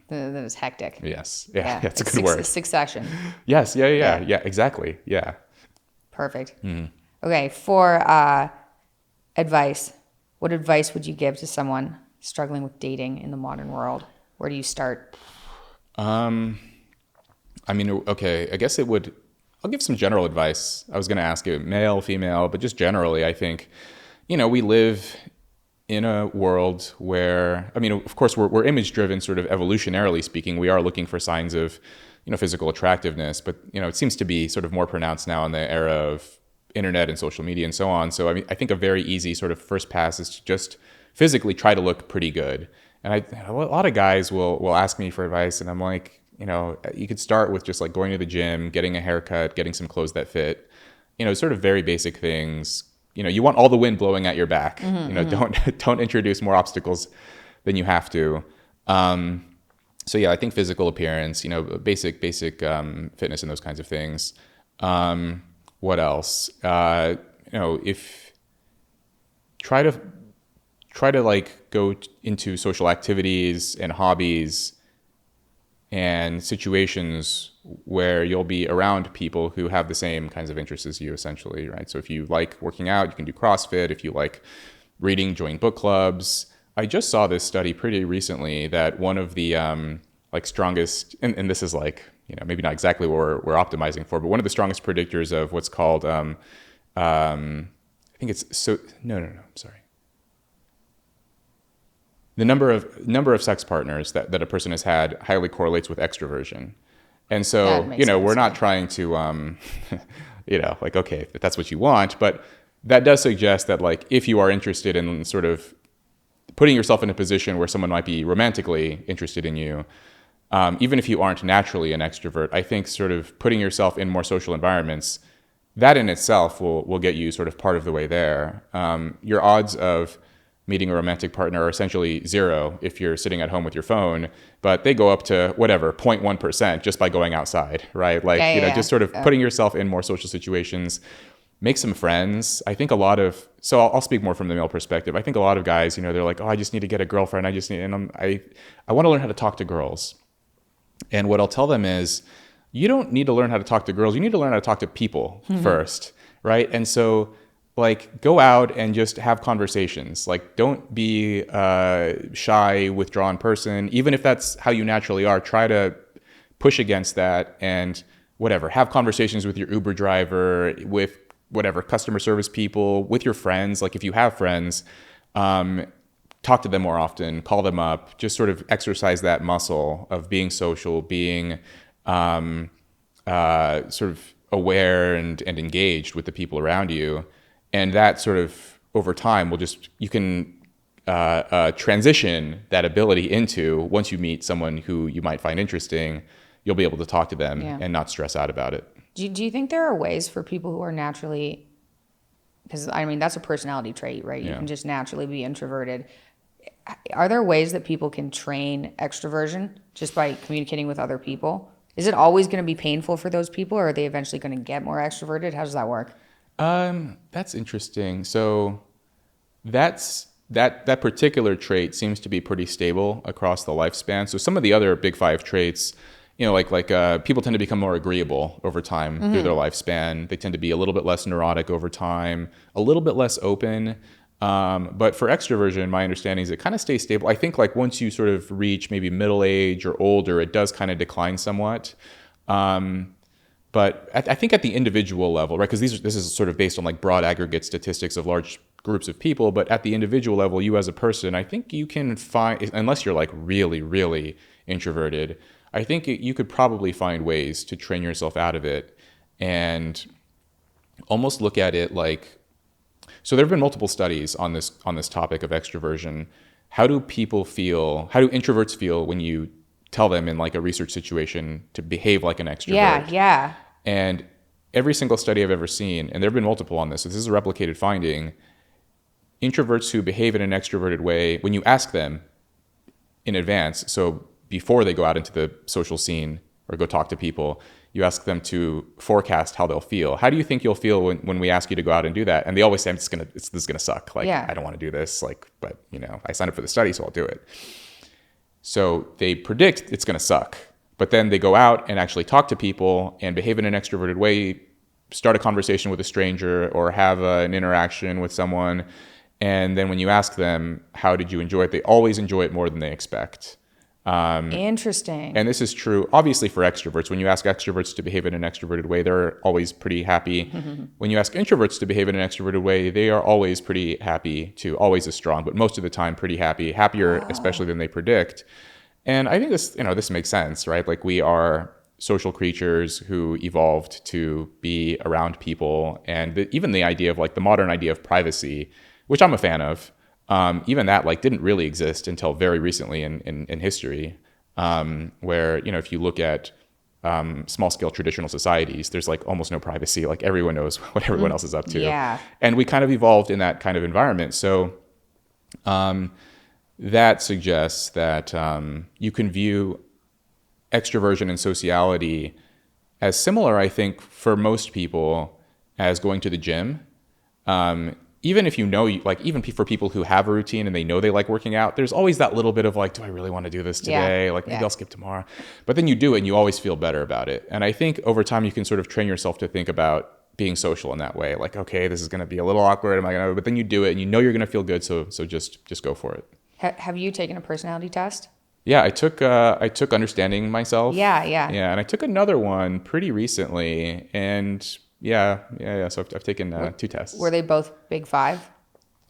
it's hectic. Yes. Yeah. That's a good word. Succession. Yes. Yeah. Exactly. Yeah. Perfect. Okay. For advice, what advice would you give to someone struggling with dating in the modern world? Where do you start? I mean, okay, I guess I'll give some general advice. I was going to ask you male, female, but just generally, I think, we live in a world where, I mean, of course, we're image driven, sort of evolutionarily speaking. We are looking for signs of, physical attractiveness, but, it seems to be sort of more pronounced now in the era of internet and social media and so on. So, I mean, I think a very easy sort of first pass is to just physically try to look pretty good. And a lot of guys will ask me for advice, and I'm like, you could start with just like going to the gym, getting a haircut, getting some clothes that fit, sort of very basic things. You want all the wind blowing at your back. Don't introduce more obstacles than you have to. So yeah, I think physical appearance, basic fitness and those kinds of things. What else? If try to like go into social activities and hobbies and situations where you'll be around people who have the same kinds of interests as you, essentially, right? So if you like working out, you can do CrossFit. If you like reading, join book clubs. I just saw this study pretty recently that one of the like strongest, and this is like, maybe not exactly what we're optimizing for, but one of the strongest predictors of what's called, I think it's I'm sorry. The number of sex partners that a person has had highly correlates with extroversion. And so, we're not trying to, like, okay, if that's what you want, but that does suggest that, like, if you are interested in sort of putting yourself in a position where someone might be romantically interested in you, even if you aren't naturally an extrovert, I think sort of putting yourself in more social environments, that in itself will get you sort of part of the way there. Your odds of meeting a romantic partner are essentially zero if you're sitting at home with your phone, but they go up to whatever, 0.1% just by going outside, right? Like, just sort of putting yourself in more social situations, make some friends. I think so I'll speak more from the male perspective. I think a lot of guys, they're like, oh, I just need to get a girlfriend. I want to learn how to talk to girls. And what I'll tell them is, you don't need to learn how to talk to girls. You need to learn how to talk to people first, right? And so, like, go out and just have conversations. Like, don't be a shy, withdrawn person. Even if that's how you naturally are, try to push against that and have conversations with your Uber driver, with customer service people, with your friends. Like, if you have friends, talk to them more often, call them up, just sort of exercise that muscle of being social, being sort of aware and engaged with the people around you. And that sort of over time you can transition that ability into, once you meet someone who you might find interesting, you'll be able to talk to them and not stress out about it. Do you think there are ways for people who are naturally, because that's a personality trait, right? You can just naturally be introverted. Are there ways that people can train extroversion just by communicating with other people? Is it always going to be painful for those people, or are they eventually going to get more extroverted? How does that work? That's interesting. So that particular trait seems to be pretty stable across the lifespan. So some of the other big five traits, people tend to become more agreeable over time through their lifespan. They tend to be a little bit less neurotic over time, a little bit less open. But for extroversion, my understanding is it kind of stays stable. I think, like, once you sort of reach maybe middle age or older, it does kind of decline somewhat. But I think at the individual level, right, because this is sort of based on, like, broad aggregate statistics of large groups of people, but at the individual level, you as a person, I think you can find, unless you're, like, really, really introverted, I think you could probably find ways to train yourself out of it and almost look at it like, so there have been multiple studies on this topic of extroversion. How do introverts feel when you tell them in, like, a research situation to behave like an extrovert? Yeah. And every single study I've ever seen, and there have been multiple on this, so this is a replicated finding, introverts who behave in an extroverted way, when you ask them in advance, so before they go out into the social scene or go talk to people, you ask them to forecast how they'll feel. How do you think you'll feel when we ask you to go out and do that? And they always say, this is gonna suck. Like, I don't want to do this. Like, but I signed up for the study, so I'll do it. So they predict it's gonna suck, but then they go out and actually talk to people and behave in an extroverted way, start a conversation with a stranger or have an interaction with someone. And then when you ask them, how did you enjoy it? They always enjoy it more than they expect. Interesting. And this is true, obviously, for extroverts. When you ask extroverts to behave in an extroverted way, they're always pretty happy. When you ask introverts to behave in an extroverted way, they are always pretty happy too, always as strong, but most of the time pretty happy, happier especially than they predict. And I think this makes sense, right? Like, we are social creatures who evolved to be around people, and even the idea of, like, the modern idea of privacy, which I'm a fan of. Even that, like, didn't really exist until very recently in history, where, if you look at small scale traditional societies, there's, like, almost no privacy. Like, everyone knows what everyone else is up to. Yeah. And we kind of evolved in that kind of environment. So that suggests that you can view extroversion and sociality as similar, I think, for most people as going to the gym. Even if even for people who have a routine and they know they like working out, there's always that little bit of, like, do I really want to do this today? Yeah. Like, maybe I'll skip tomorrow. But then you do it and you always feel better about it. And I think over time you can sort of train yourself to think about being social in that way. Like, okay, this is going to be a little awkward. But then you do it and you're going to feel good. So just go for it. Have you taken a personality test? Yeah, I took Understanding Myself. Yeah. Yeah, and I took another one pretty recently, and yeah. So I've taken 2 tests. Were they both Big Five?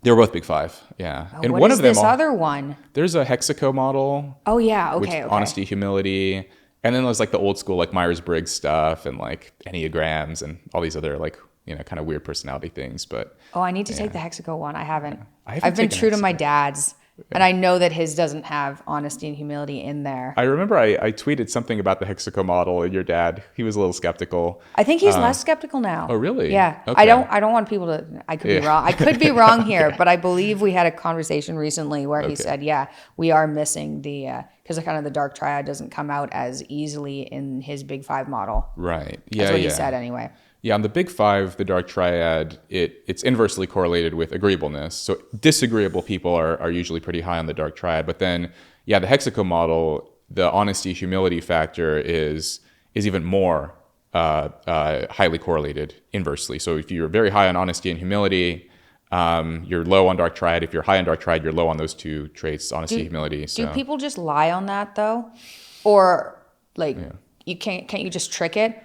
They were both Big Five. Yeah, and What one is of them. this other one? There's a Hexaco model. Oh yeah, Which okay. honesty, humility, and then there's like the old school like Myers-Briggs stuff and like Enneagrams and all these other like kind of weird personality things. But Oh, I need to take the Hexaco one. I haven't. I haven't I've been taken true to my Hexaco. dad's, and I know that his doesn't have honesty and humility in there. I remember I tweeted something about the Hexaco model, and your dad, he was a little skeptical. I think he's less skeptical now. Oh, really? Yeah. Okay. I don't want people to. I could be wrong. I could be wrong here, but I believe we had a conversation recently where he said, "Yeah, we are missing the because kind of the dark triad doesn't come out as easily in his Big Five model." Right. Yeah. That's what he said anyway. Yeah, on the Big Five, the dark triad, it's inversely correlated with agreeableness. So disagreeable people are usually pretty high on the dark triad. But then, yeah, the Hexaco model, the honesty humility factor is even more highly correlated inversely. So if you're very high on honesty and humility, you're low on dark triad. If you're high on dark triad, you're low on those 2 traits, honesty, humility. So Do people just lie on that though, or like you can't you just trick it?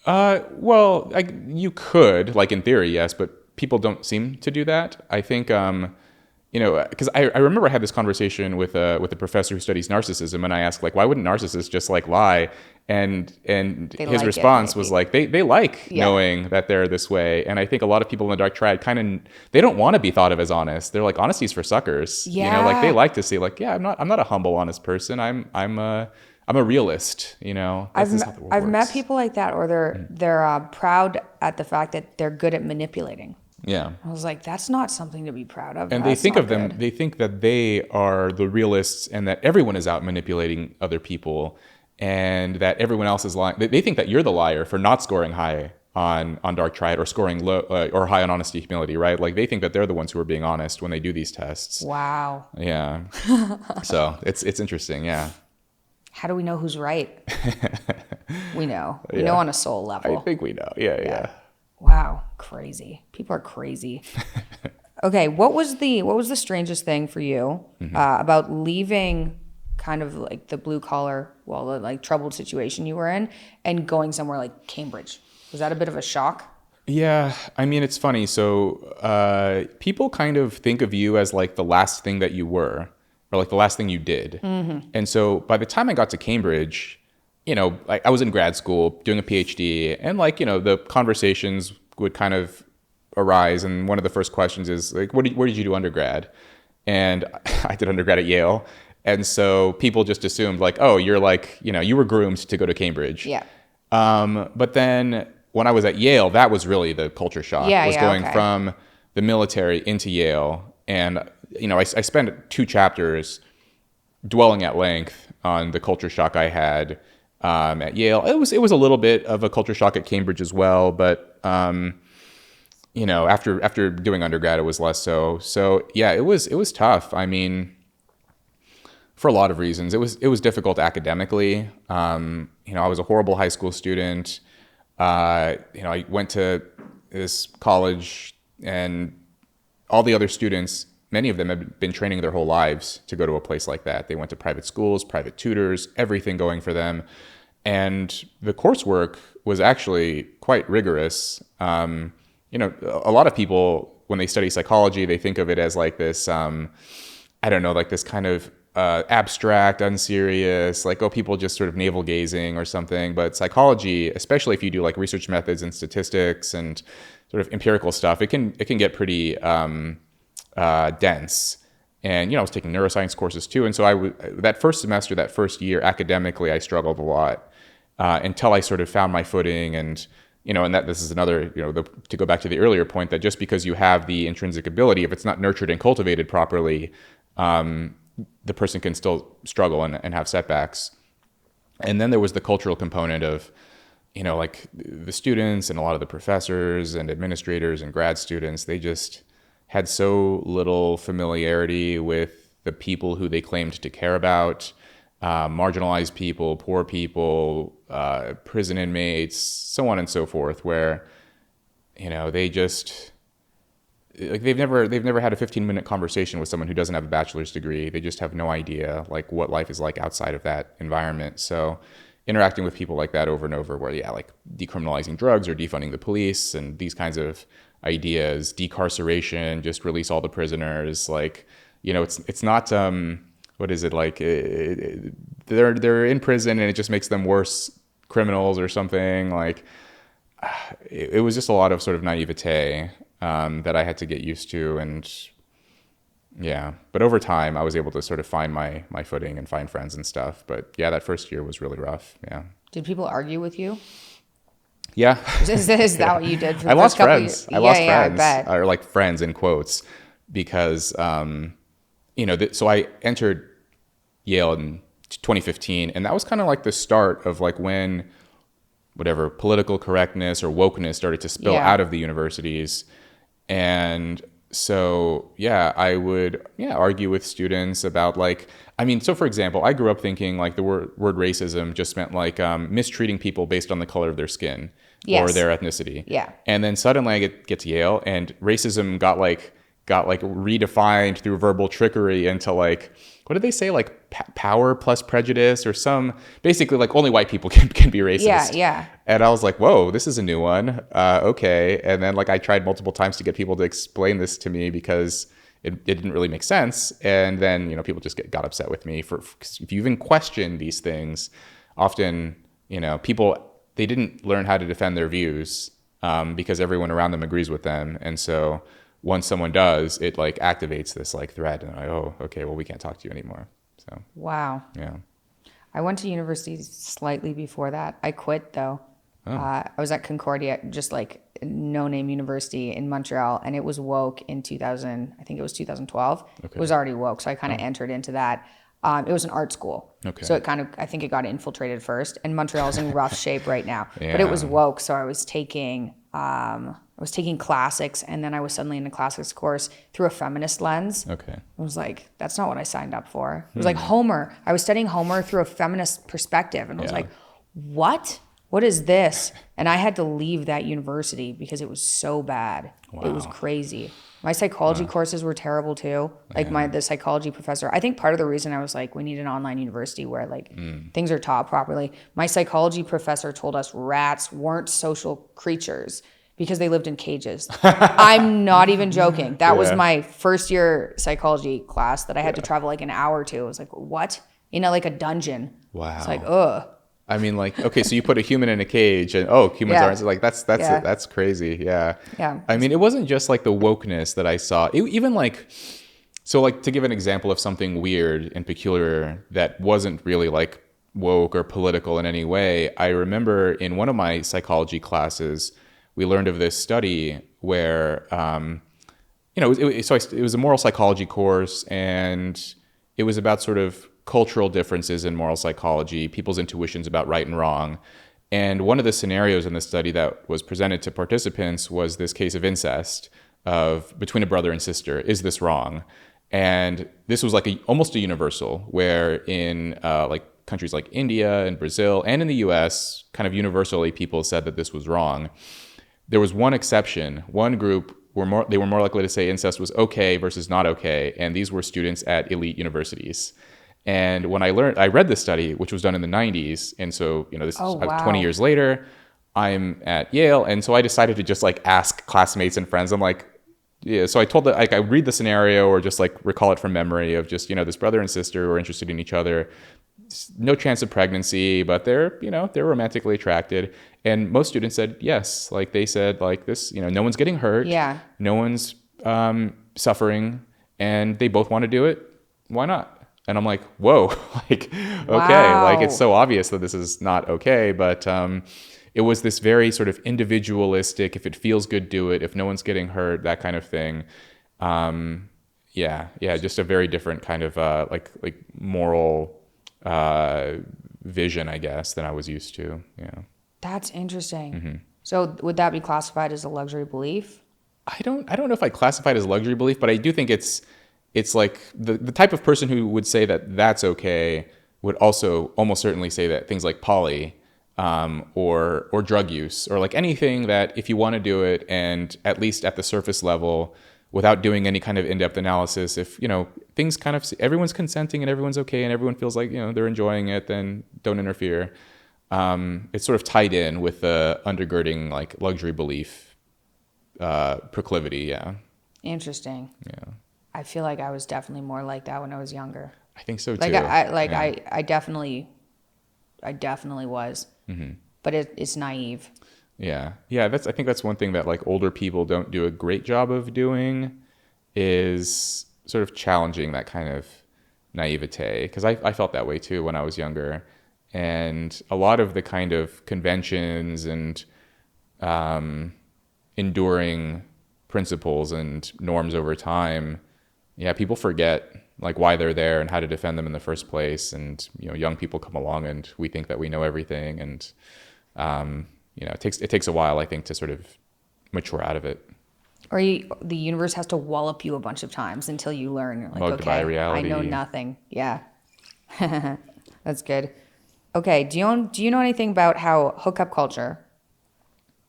Well, you could, like in theory, yes, but people don't seem to do that. I think, because I remember I had this conversation with a professor who studies narcissism, and I asked, like, why wouldn't narcissists just like lie? And his response was like, they like knowing that they're this way. And I think a lot of people in the dark triad they don't want to be thought of as honest. They're like, honesty's for suckers. Yeah. Like they like to say like, yeah, I'm not a humble, honest person. I'm a realist, That's just how the world I've works. met people like that, or they're proud at the fact that they're good at manipulating. Yeah. I was like, that's not something to be proud of. And That's they think not of them, good. they think that they are the realists and that everyone is out manipulating other people and that everyone else is lying. They think that you're the liar for not scoring high on dark triad or scoring low or high on honesty, humility, right? Like they think that they're the ones who are being honest when they do these tests. Wow. Yeah. So it's interesting. Yeah. How do we know who's right? We know. We know on a soul level. I think we know. Yeah. Wow, crazy. People are crazy. Okay, what was the strangest thing for you about leaving kind of like the blue collar, the like troubled situation you were in and going somewhere like Cambridge? Was that a bit of a shock? Yeah, I mean, it's funny. So people kind of think of you as like the last thing that you were or like the last thing you did. Mm-hmm. And so by the time I got to Cambridge, I was in grad school doing a PhD and the conversations would kind of arise. And one of the first questions is like, where did you do undergrad? And I did undergrad at Yale. And so people just assumed like, oh, you're like, you were groomed to go to Cambridge. Yeah. But then when I was at Yale, that was really the culture shock. Yeah, going okay. from the military into Yale. And, I spent 2 chapters dwelling at length on the culture shock I had at Yale. It was a little bit of a culture shock at Cambridge as well, but after doing undergrad, it was less so. So yeah, it was tough. I mean, for a lot of reasons, it was difficult academically. I was a horrible high school student. I went to this college, and all the other students, many of them have been training their whole lives to go to a place like that. They went to private schools, private tutors, everything going for them. And the coursework was actually quite rigorous. A lot of people, when they study psychology, they think of it as like this, like this kind of abstract, unserious, like, oh, people just sort of navel gazing or something. But psychology, especially if you do like research methods and statistics and sort of empirical stuff, it can get pretty dense. And, I was taking neuroscience courses too. And so that first semester, that first year, academically, I struggled a lot until I sort of found my footing. And, and that this is another, to go back to the earlier point, that just because you have the intrinsic ability, if it's not nurtured and cultivated properly, the person can still struggle and have setbacks. And then there was the cultural component of, like the students and a lot of the professors and administrators and grad students, they just had so little familiarity with the people who they claimed to care about, marginalized people, poor people, prison inmates, so on and so forth, where, they just, like they've never had a 15-minute conversation with someone who doesn't have a bachelor's degree. They just have no idea like what life is like outside of that environment. So interacting with people like that over and over, where like decriminalizing drugs or defunding the police and these kinds of ideas, decarceration, just release all the prisoners, like, it's not what is it like? They're in prison and it just makes them worse criminals or something. Like, it was just a lot of sort of naivete that I had to get used to, and yeah. But over time, I was able to sort of find my footing and find friends and stuff. But yeah, that first year was really rough. Yeah. Did people argue with you? Yeah. Is that what you did? For the I lost first couple friends. Years? I lost yeah, friends, I bet. or like friends in quotes, because so I entered Yale in 2015, and that was kind of like the start of like when whatever political correctness or wokeness started to spill out of the universities. And so, yeah, I would argue with students about like, so for example, I grew up thinking like the word racism just meant like mistreating people based on the color of their skin or their ethnicity. Yeah. And then suddenly I get to Yale, and racism got redefined through verbal trickery into like, what did they say? Like power plus prejudice or basically like only white people can be racist. Yeah, yeah. And I was like, whoa, this is a new one. Okay. And then like I tried multiple times to get people to explain this to me because it didn't really make sense. And then, people just got upset with me cause if you even question these things, often, people, they didn't learn how to defend their views because everyone around them agrees with them. And so once someone does, it like activates this like thread, and like, oh, okay, well, we can't talk to you anymore. So wow. Yeah. I went to university slightly before that. I quit though. Oh. I was at Concordia, just like no-name university in Montreal, and it was woke in 2000. I think it was 2012. Okay. It was already woke, so I kind of entered into that. It was an art school, okay. So I think it got infiltrated first, and Montreal's in rough shape right now. Yeah. But it was woke, so I was taking classics, and then I was suddenly in a classics course through a feminist lens. Okay. I was like, that's not what I signed up for. It was like Homer. I was studying Homer through a feminist perspective, and I was like, what? What is this? And I had to leave that university because it was so bad. Wow. It was crazy. My psychology courses were terrible too. Like the psychology professor, I think part of the reason I was like, we need an online university where like things are taught properly. My psychology professor told us rats weren't social creatures because they lived in cages. I'm not even joking. That was my first year psychology class that I had to travel like an hour to. I was like, what? Like a dungeon. Wow. It's like, ugh. Like, okay, so you put a human in a cage and humans aren't, like that's crazy. Yeah. Yeah. It wasn't just like the wokeness that I saw. Even like, so like to give an example of something weird and peculiar that wasn't really like woke or political in any way, I remember in one of my psychology classes, we learned of this study where, it was a moral psychology course, and it was about sort of cultural differences in moral psychology, people's intuitions about right and wrong. And one of the scenarios in the study that was presented to participants was this case of incest between a brother and sister. Is this wrong? And this was like almost a universal, where in like countries like India and Brazil and in the US, kind of universally people said that this was wrong. There was one exception. One group were more likely to say incest was okay versus not okay, and these were students at elite universities. And when I read this study, which was done in the 90s, and so, this is 20 years later, I'm at Yale, and so I decided to just like ask classmates and friends. I'm like, yeah, so I told that I read the scenario or just like recall it from memory of just, this brother and sister who are interested in each other, no chance of pregnancy, but they're romantically attracted. And most students said yes. Like they said like this, no one's getting hurt. Yeah. No one's suffering, and they both want to do it. Why not? And I'm like, whoa, like, okay, wow. Like it's so obvious that this is not okay. But it was this very sort of individualistic, if it feels good, do it. If no one's getting hurt, that kind of thing. Just a very different kind of like moral vision, I guess, than I was used to. Yeah. That's interesting. Mm-hmm. So would that be classified as a luxury belief? I don't know if I classify it as luxury belief, but I do think it's like the type of person who would say that that's okay would also almost certainly say that things like poly or drug use or like anything that if you want to do it and at least at the surface level without doing any kind of in-depth analysis, if, things kind of, everyone's consenting and everyone's okay and everyone feels like, they're enjoying it, then don't interfere. It's sort of tied in with the undergirding like luxury belief proclivity. Yeah. Interesting. Yeah. I feel like I was definitely more like that when I was younger. I think so too. Like Yeah. I definitely was, but it's naive. Yeah. Yeah. I think that's one thing that like older people don't do a great job of doing, is sort of challenging that kind of naivete. Because I felt that way too when I was younger. And a lot of the kind of conventions and enduring principles and norms over time, yeah, people forget like why they're there and how to defend them in the first place. And, young people come along and we think that we know everything. And, it takes a while, I think, to sort of mature out of it. Or the universe has to wallop you a bunch of times until you learn. You're like, Mugged by okay, reality. I know nothing. Yeah. That's good. Okay, do you know anything about how hookup culture,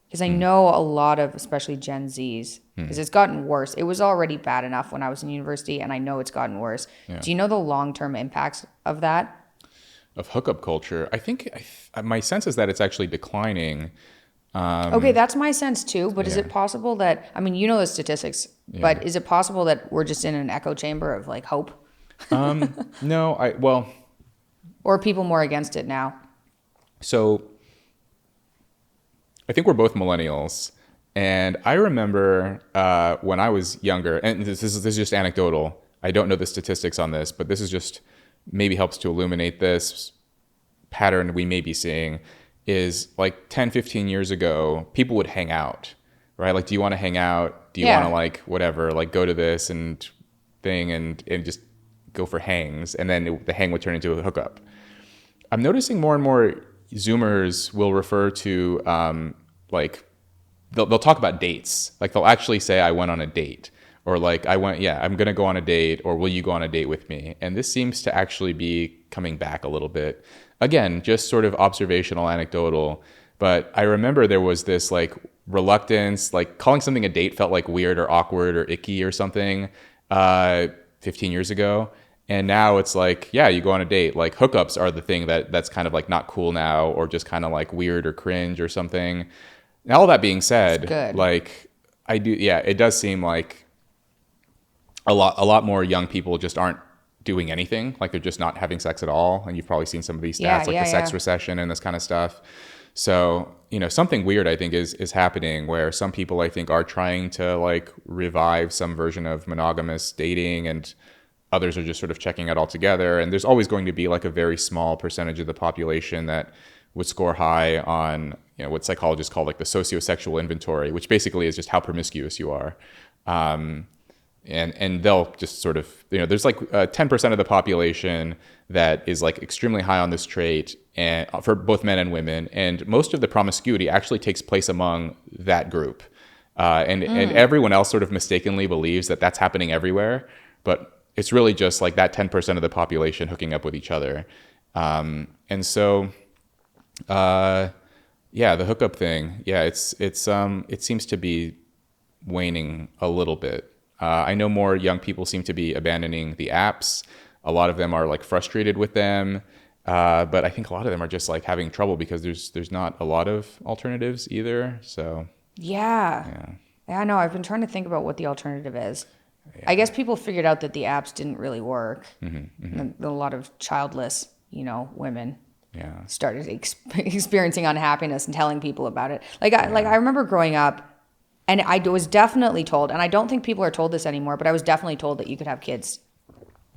because I know a lot of, especially Gen Zs, because it's gotten worse. It was already bad enough when I was in university, and I know it's gotten worse. Yeah. Do you know the long-term impacts of that? Of hookup culture, I think my sense is that it's actually declining. Okay, that's my sense too, but is Yeah. it possible that, I mean, you know the statistics, but is it possible that we're just in an echo chamber of like hope? No, Or are people more against it now? so I think we're both millennials, and I remember when I was younger, and this is just anecdotal. I don't know the statistics on this, but this is just maybe helps to illuminate this pattern we may be seeing. Is like 10, 15 years ago, people would hang out, right? Like, do you want to hang out? Do you want to like whatever, like go to this and thing and just go for hangs, and then the hang would turn into a hookup. I'm noticing more and more Zoomers will refer to like they'll talk about dates. Like they'll actually say, I went on a date, or like I'm going to go on a date, or will you go on a date with me? And this seems to actually be coming back a little bit. Again, just sort of observational, anecdotal. But I remember there was this like reluctance, like calling something a date felt like weird or awkward or icky or something 15 years ago. And now it's like, yeah, you go on a date. Like hookups are the thing that's kind of like not cool now, or just kind of like weird or cringe or something. Now, all that being said, like it does seem like a lot more young people just aren't doing anything. Like they're just not having sex at all. And you've probably seen some of these stats, the sex recession and this kind of stuff. So, something weird I think is happening, where some people I think are trying to like revive some version of monogamous dating, and others are just sort of checking out altogether. And there's always going to be like a very small percentage of the population that would score high on, what psychologists call like the sociosexual inventory, which basically is just how promiscuous you are. And they'll just sort of, there's like 10% of the population that is like extremely high on this trait, and for both men and women. And most of the promiscuity actually takes place among that group. And everyone else sort of mistakenly believes that that's happening everywhere. But it's really just like that 10% of the population hooking up with each other. And so, the hookup thing, it seems to be waning a little bit. I know more young people seem to be abandoning the apps. A lot of them are like frustrated with them. But I think a lot of them are just like having trouble because there's not a lot of alternatives either. So yeah, no, I've been trying to think about what the alternative is. I guess people figured out that the apps didn't really work. And a lot of childless, women started experiencing unhappiness and telling people about it. I remember growing up, and I was definitely told, and I don't think people are told this anymore, but I was definitely told that you could have kids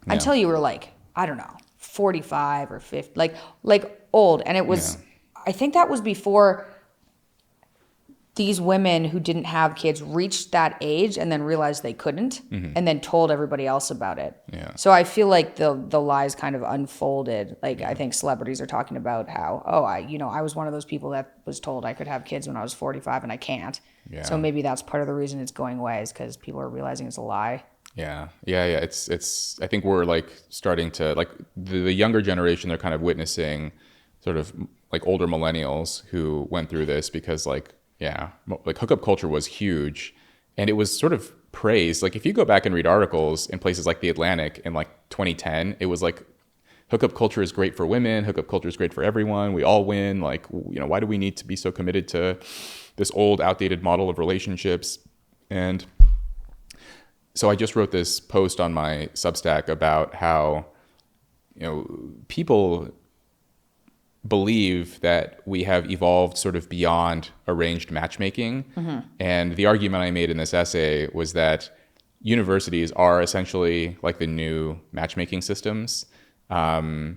until you were like, I don't know, 45 or 50, like old. And it was, I think that was before these women who didn't have kids reached that age and then realized they couldn't, and then told everybody else about it. Yeah. So I feel like the lies kind of unfolded. I think celebrities are talking about how, I was one of those people that was told I could have kids when I was 45 and I can't. Yeah. So maybe that's part of the reason it's going away, is because people are realizing it's a lie. Yeah. It's I think we're like starting to like the younger generation, they're kind of witnessing sort of like older millennials who went through this, because like hookup culture was huge, and it was sort of praised. Like if you go back and read articles in places like The Atlantic in like 2010, it was like hookup culture is great for women. Hookup culture is great for everyone. We all win. Like, you know, why do we need to be so committed to this old, outdated model of relationships? And so I just wrote this post on my Substack about how, you know, people believe that we have evolved sort of beyond arranged matchmaking. And the argument I made in this essay was that universities are essentially like the new matchmaking systems. You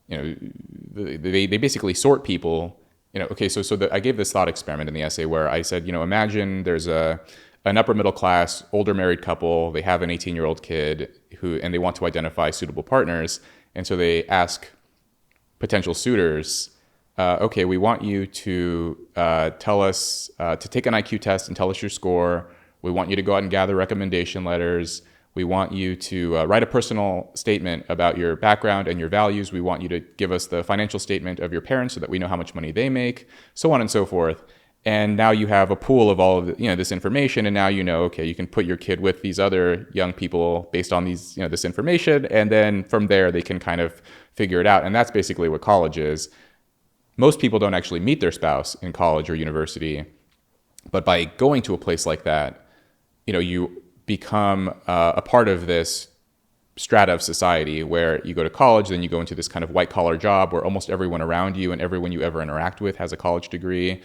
know, they basically sort people, you know, okay, I gave this thought experiment in the essay where I said, you know, imagine there's an upper middle class, older married couple, they have an 18-year-old kid and they want to identify suitable partners. And so they ask potential suitors, okay, we want you to tell us, to take an IQ test and tell us your score. We want you to go out and gather recommendation letters. We want you to write a personal statement about your background and your values. We want you to give us the financial statement of your parents so that we know how much money they make, so on and so forth. And now you have a pool of all of the, you know, this information, and now you know, okay, you can put your kid with these other young people based on these, you know, this information, and then from there they can kind of figure it out. And that's basically what college is. Most people don't actually meet their spouse in college or university, but by going to a place like that, you know, you become a part of this strata of society where you go to college, then you go into this kind of white collar job where almost everyone around you and everyone you ever interact with has a college degree.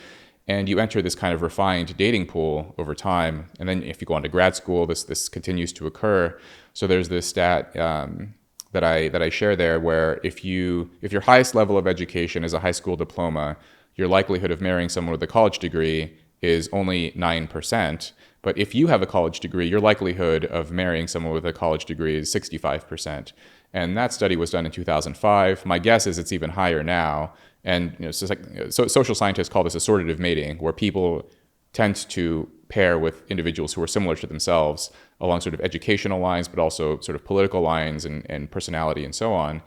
And you enter this kind of refined dating pool over time. And then if you go on to grad school, this continues to occur. So there's this stat that I share there where if your highest level of education is a high school diploma, your likelihood of marrying someone with a college degree is only 9%. But if you have a college degree, your likelihood of marrying someone with a college degree is 65%. And that study was done in 2005. My guess is it's even higher now. And you know, so social scientists call this assortative mating, where people tend to pair with individuals who are similar to themselves along sort of educational lines, but also sort of political lines and personality and so on.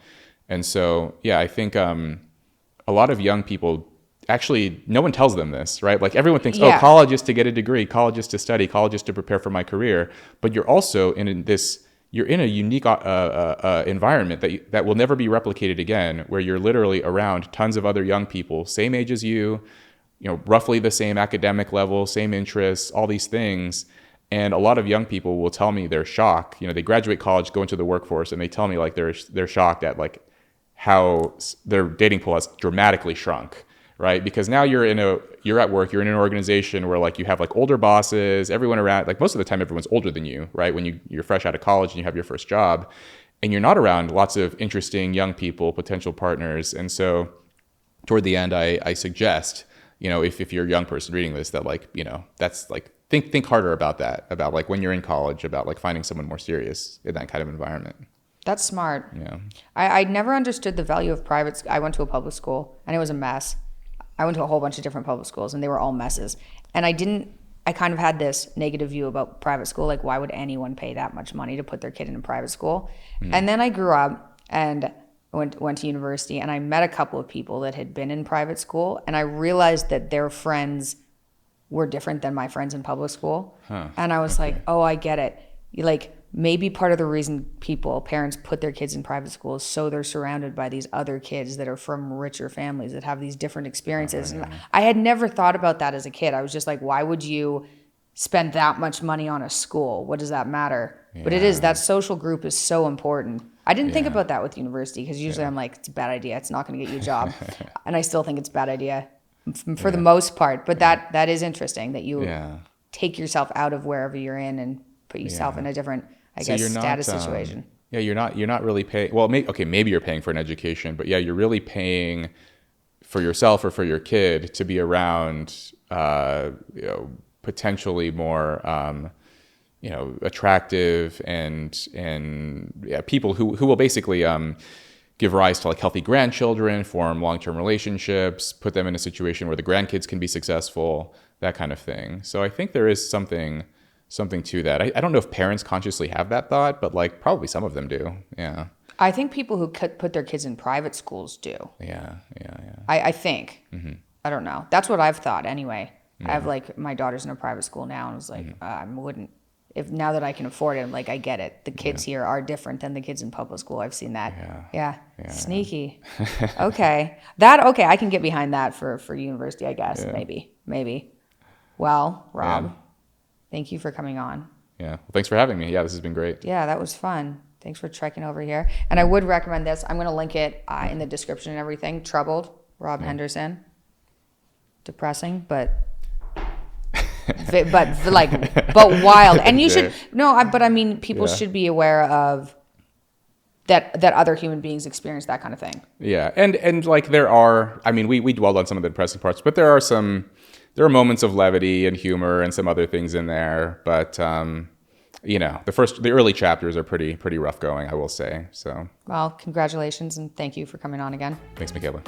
And so, yeah, I think a lot of young people, actually, no one tells them this, right? Like everyone thinks, oh, college is to get a degree, college is to study, college is to prepare for my career. But you're also you're in a unique environment that will never be replicated again, where you're literally around tons of other young people, same age as you know, roughly the same academic level, same interests, all these things. And a lot of young people will tell me they're shocked. You know, they graduate college, go into the workforce, and they tell me like they're shocked at like how their dating pool has dramatically shrunk. Right? Because now you're at work, you're in an organization where like you have like older bosses, everyone around, like most of the time everyone's older than you, right? When you're fresh out of college and you have your first job, and you're not around lots of interesting young people, potential partners. And so toward the end, I suggest, you know, if you're a young person reading this, that like, you know, that's like, think harder about that, about like when you're in college, about like finding someone more serious in that kind of environment. That's smart. Yeah. I never understood the value of private. I went to a public school and it was a mess. I went to a whole bunch of different public schools and they were all messes. And I kind of had this negative view about private school. Like, why would anyone pay that much money to put their kid in a private school? And then I grew up and went to university, and I met a couple of people that had been in private school, and I realized that their friends were different than my friends in public school. And I was like, oh, I get it. Like, maybe part of the reason parents put their kids in private school is so they're surrounded by these other kids that are from richer families that have these different experiences. And I had never thought about that as a kid. I was just like, why would you spend that much money on a school? What does that matter? Yeah. But it is, that social group is so important. I didn't think about that with university, because usually I'm like, it's a bad idea. It's not going to get you a job. And I still think it's a bad idea for the most part. But that is interesting that you take yourself out of wherever you're in and put yourself in a different, I guess, status situation. Yeah, you're not really paying. Well, maybe you're paying for an education, but yeah, you're really paying for yourself or for your kid to be around, you know, potentially more, you know, attractive and people who will basically give rise to like healthy grandchildren, form long-term relationships, put them in a situation where the grandkids can be successful, that kind of thing. So I think there is something to that. I don't know if parents consciously have that thought, but like probably some of them do. Yeah. I think people who put their kids in private schools do. Yeah. I think. Mm-hmm. I don't know. That's what I've thought anyway. Yeah. I have like my daughter's in a private school now, and I was like, I wouldn't if now that I can afford it, I'm like, I get it. The kids here are different than the kids in public school. I've seen that. Yeah. Sneaky. Okay. I can get behind that for university, I guess. Maybe. Well, Rob, thank you for coming on. Yeah. Well, thanks for having me. Yeah, this has been great. Yeah, that was fun. Thanks for trekking over here. And I would recommend this. I'm going to link it in the description and everything. Troubled, Rob Henderson. Depressing, but wild. And you should but I mean, people should be aware of that other human beings experience that kind of thing. Yeah, and like there are, I mean, we dwelled on some of the depressing parts, but there are moments of levity and humor and some other things in there. But the early chapters are pretty rough going, I will say. So, well, congratulations and thank you for coming on again. Thanks, Mikhaila.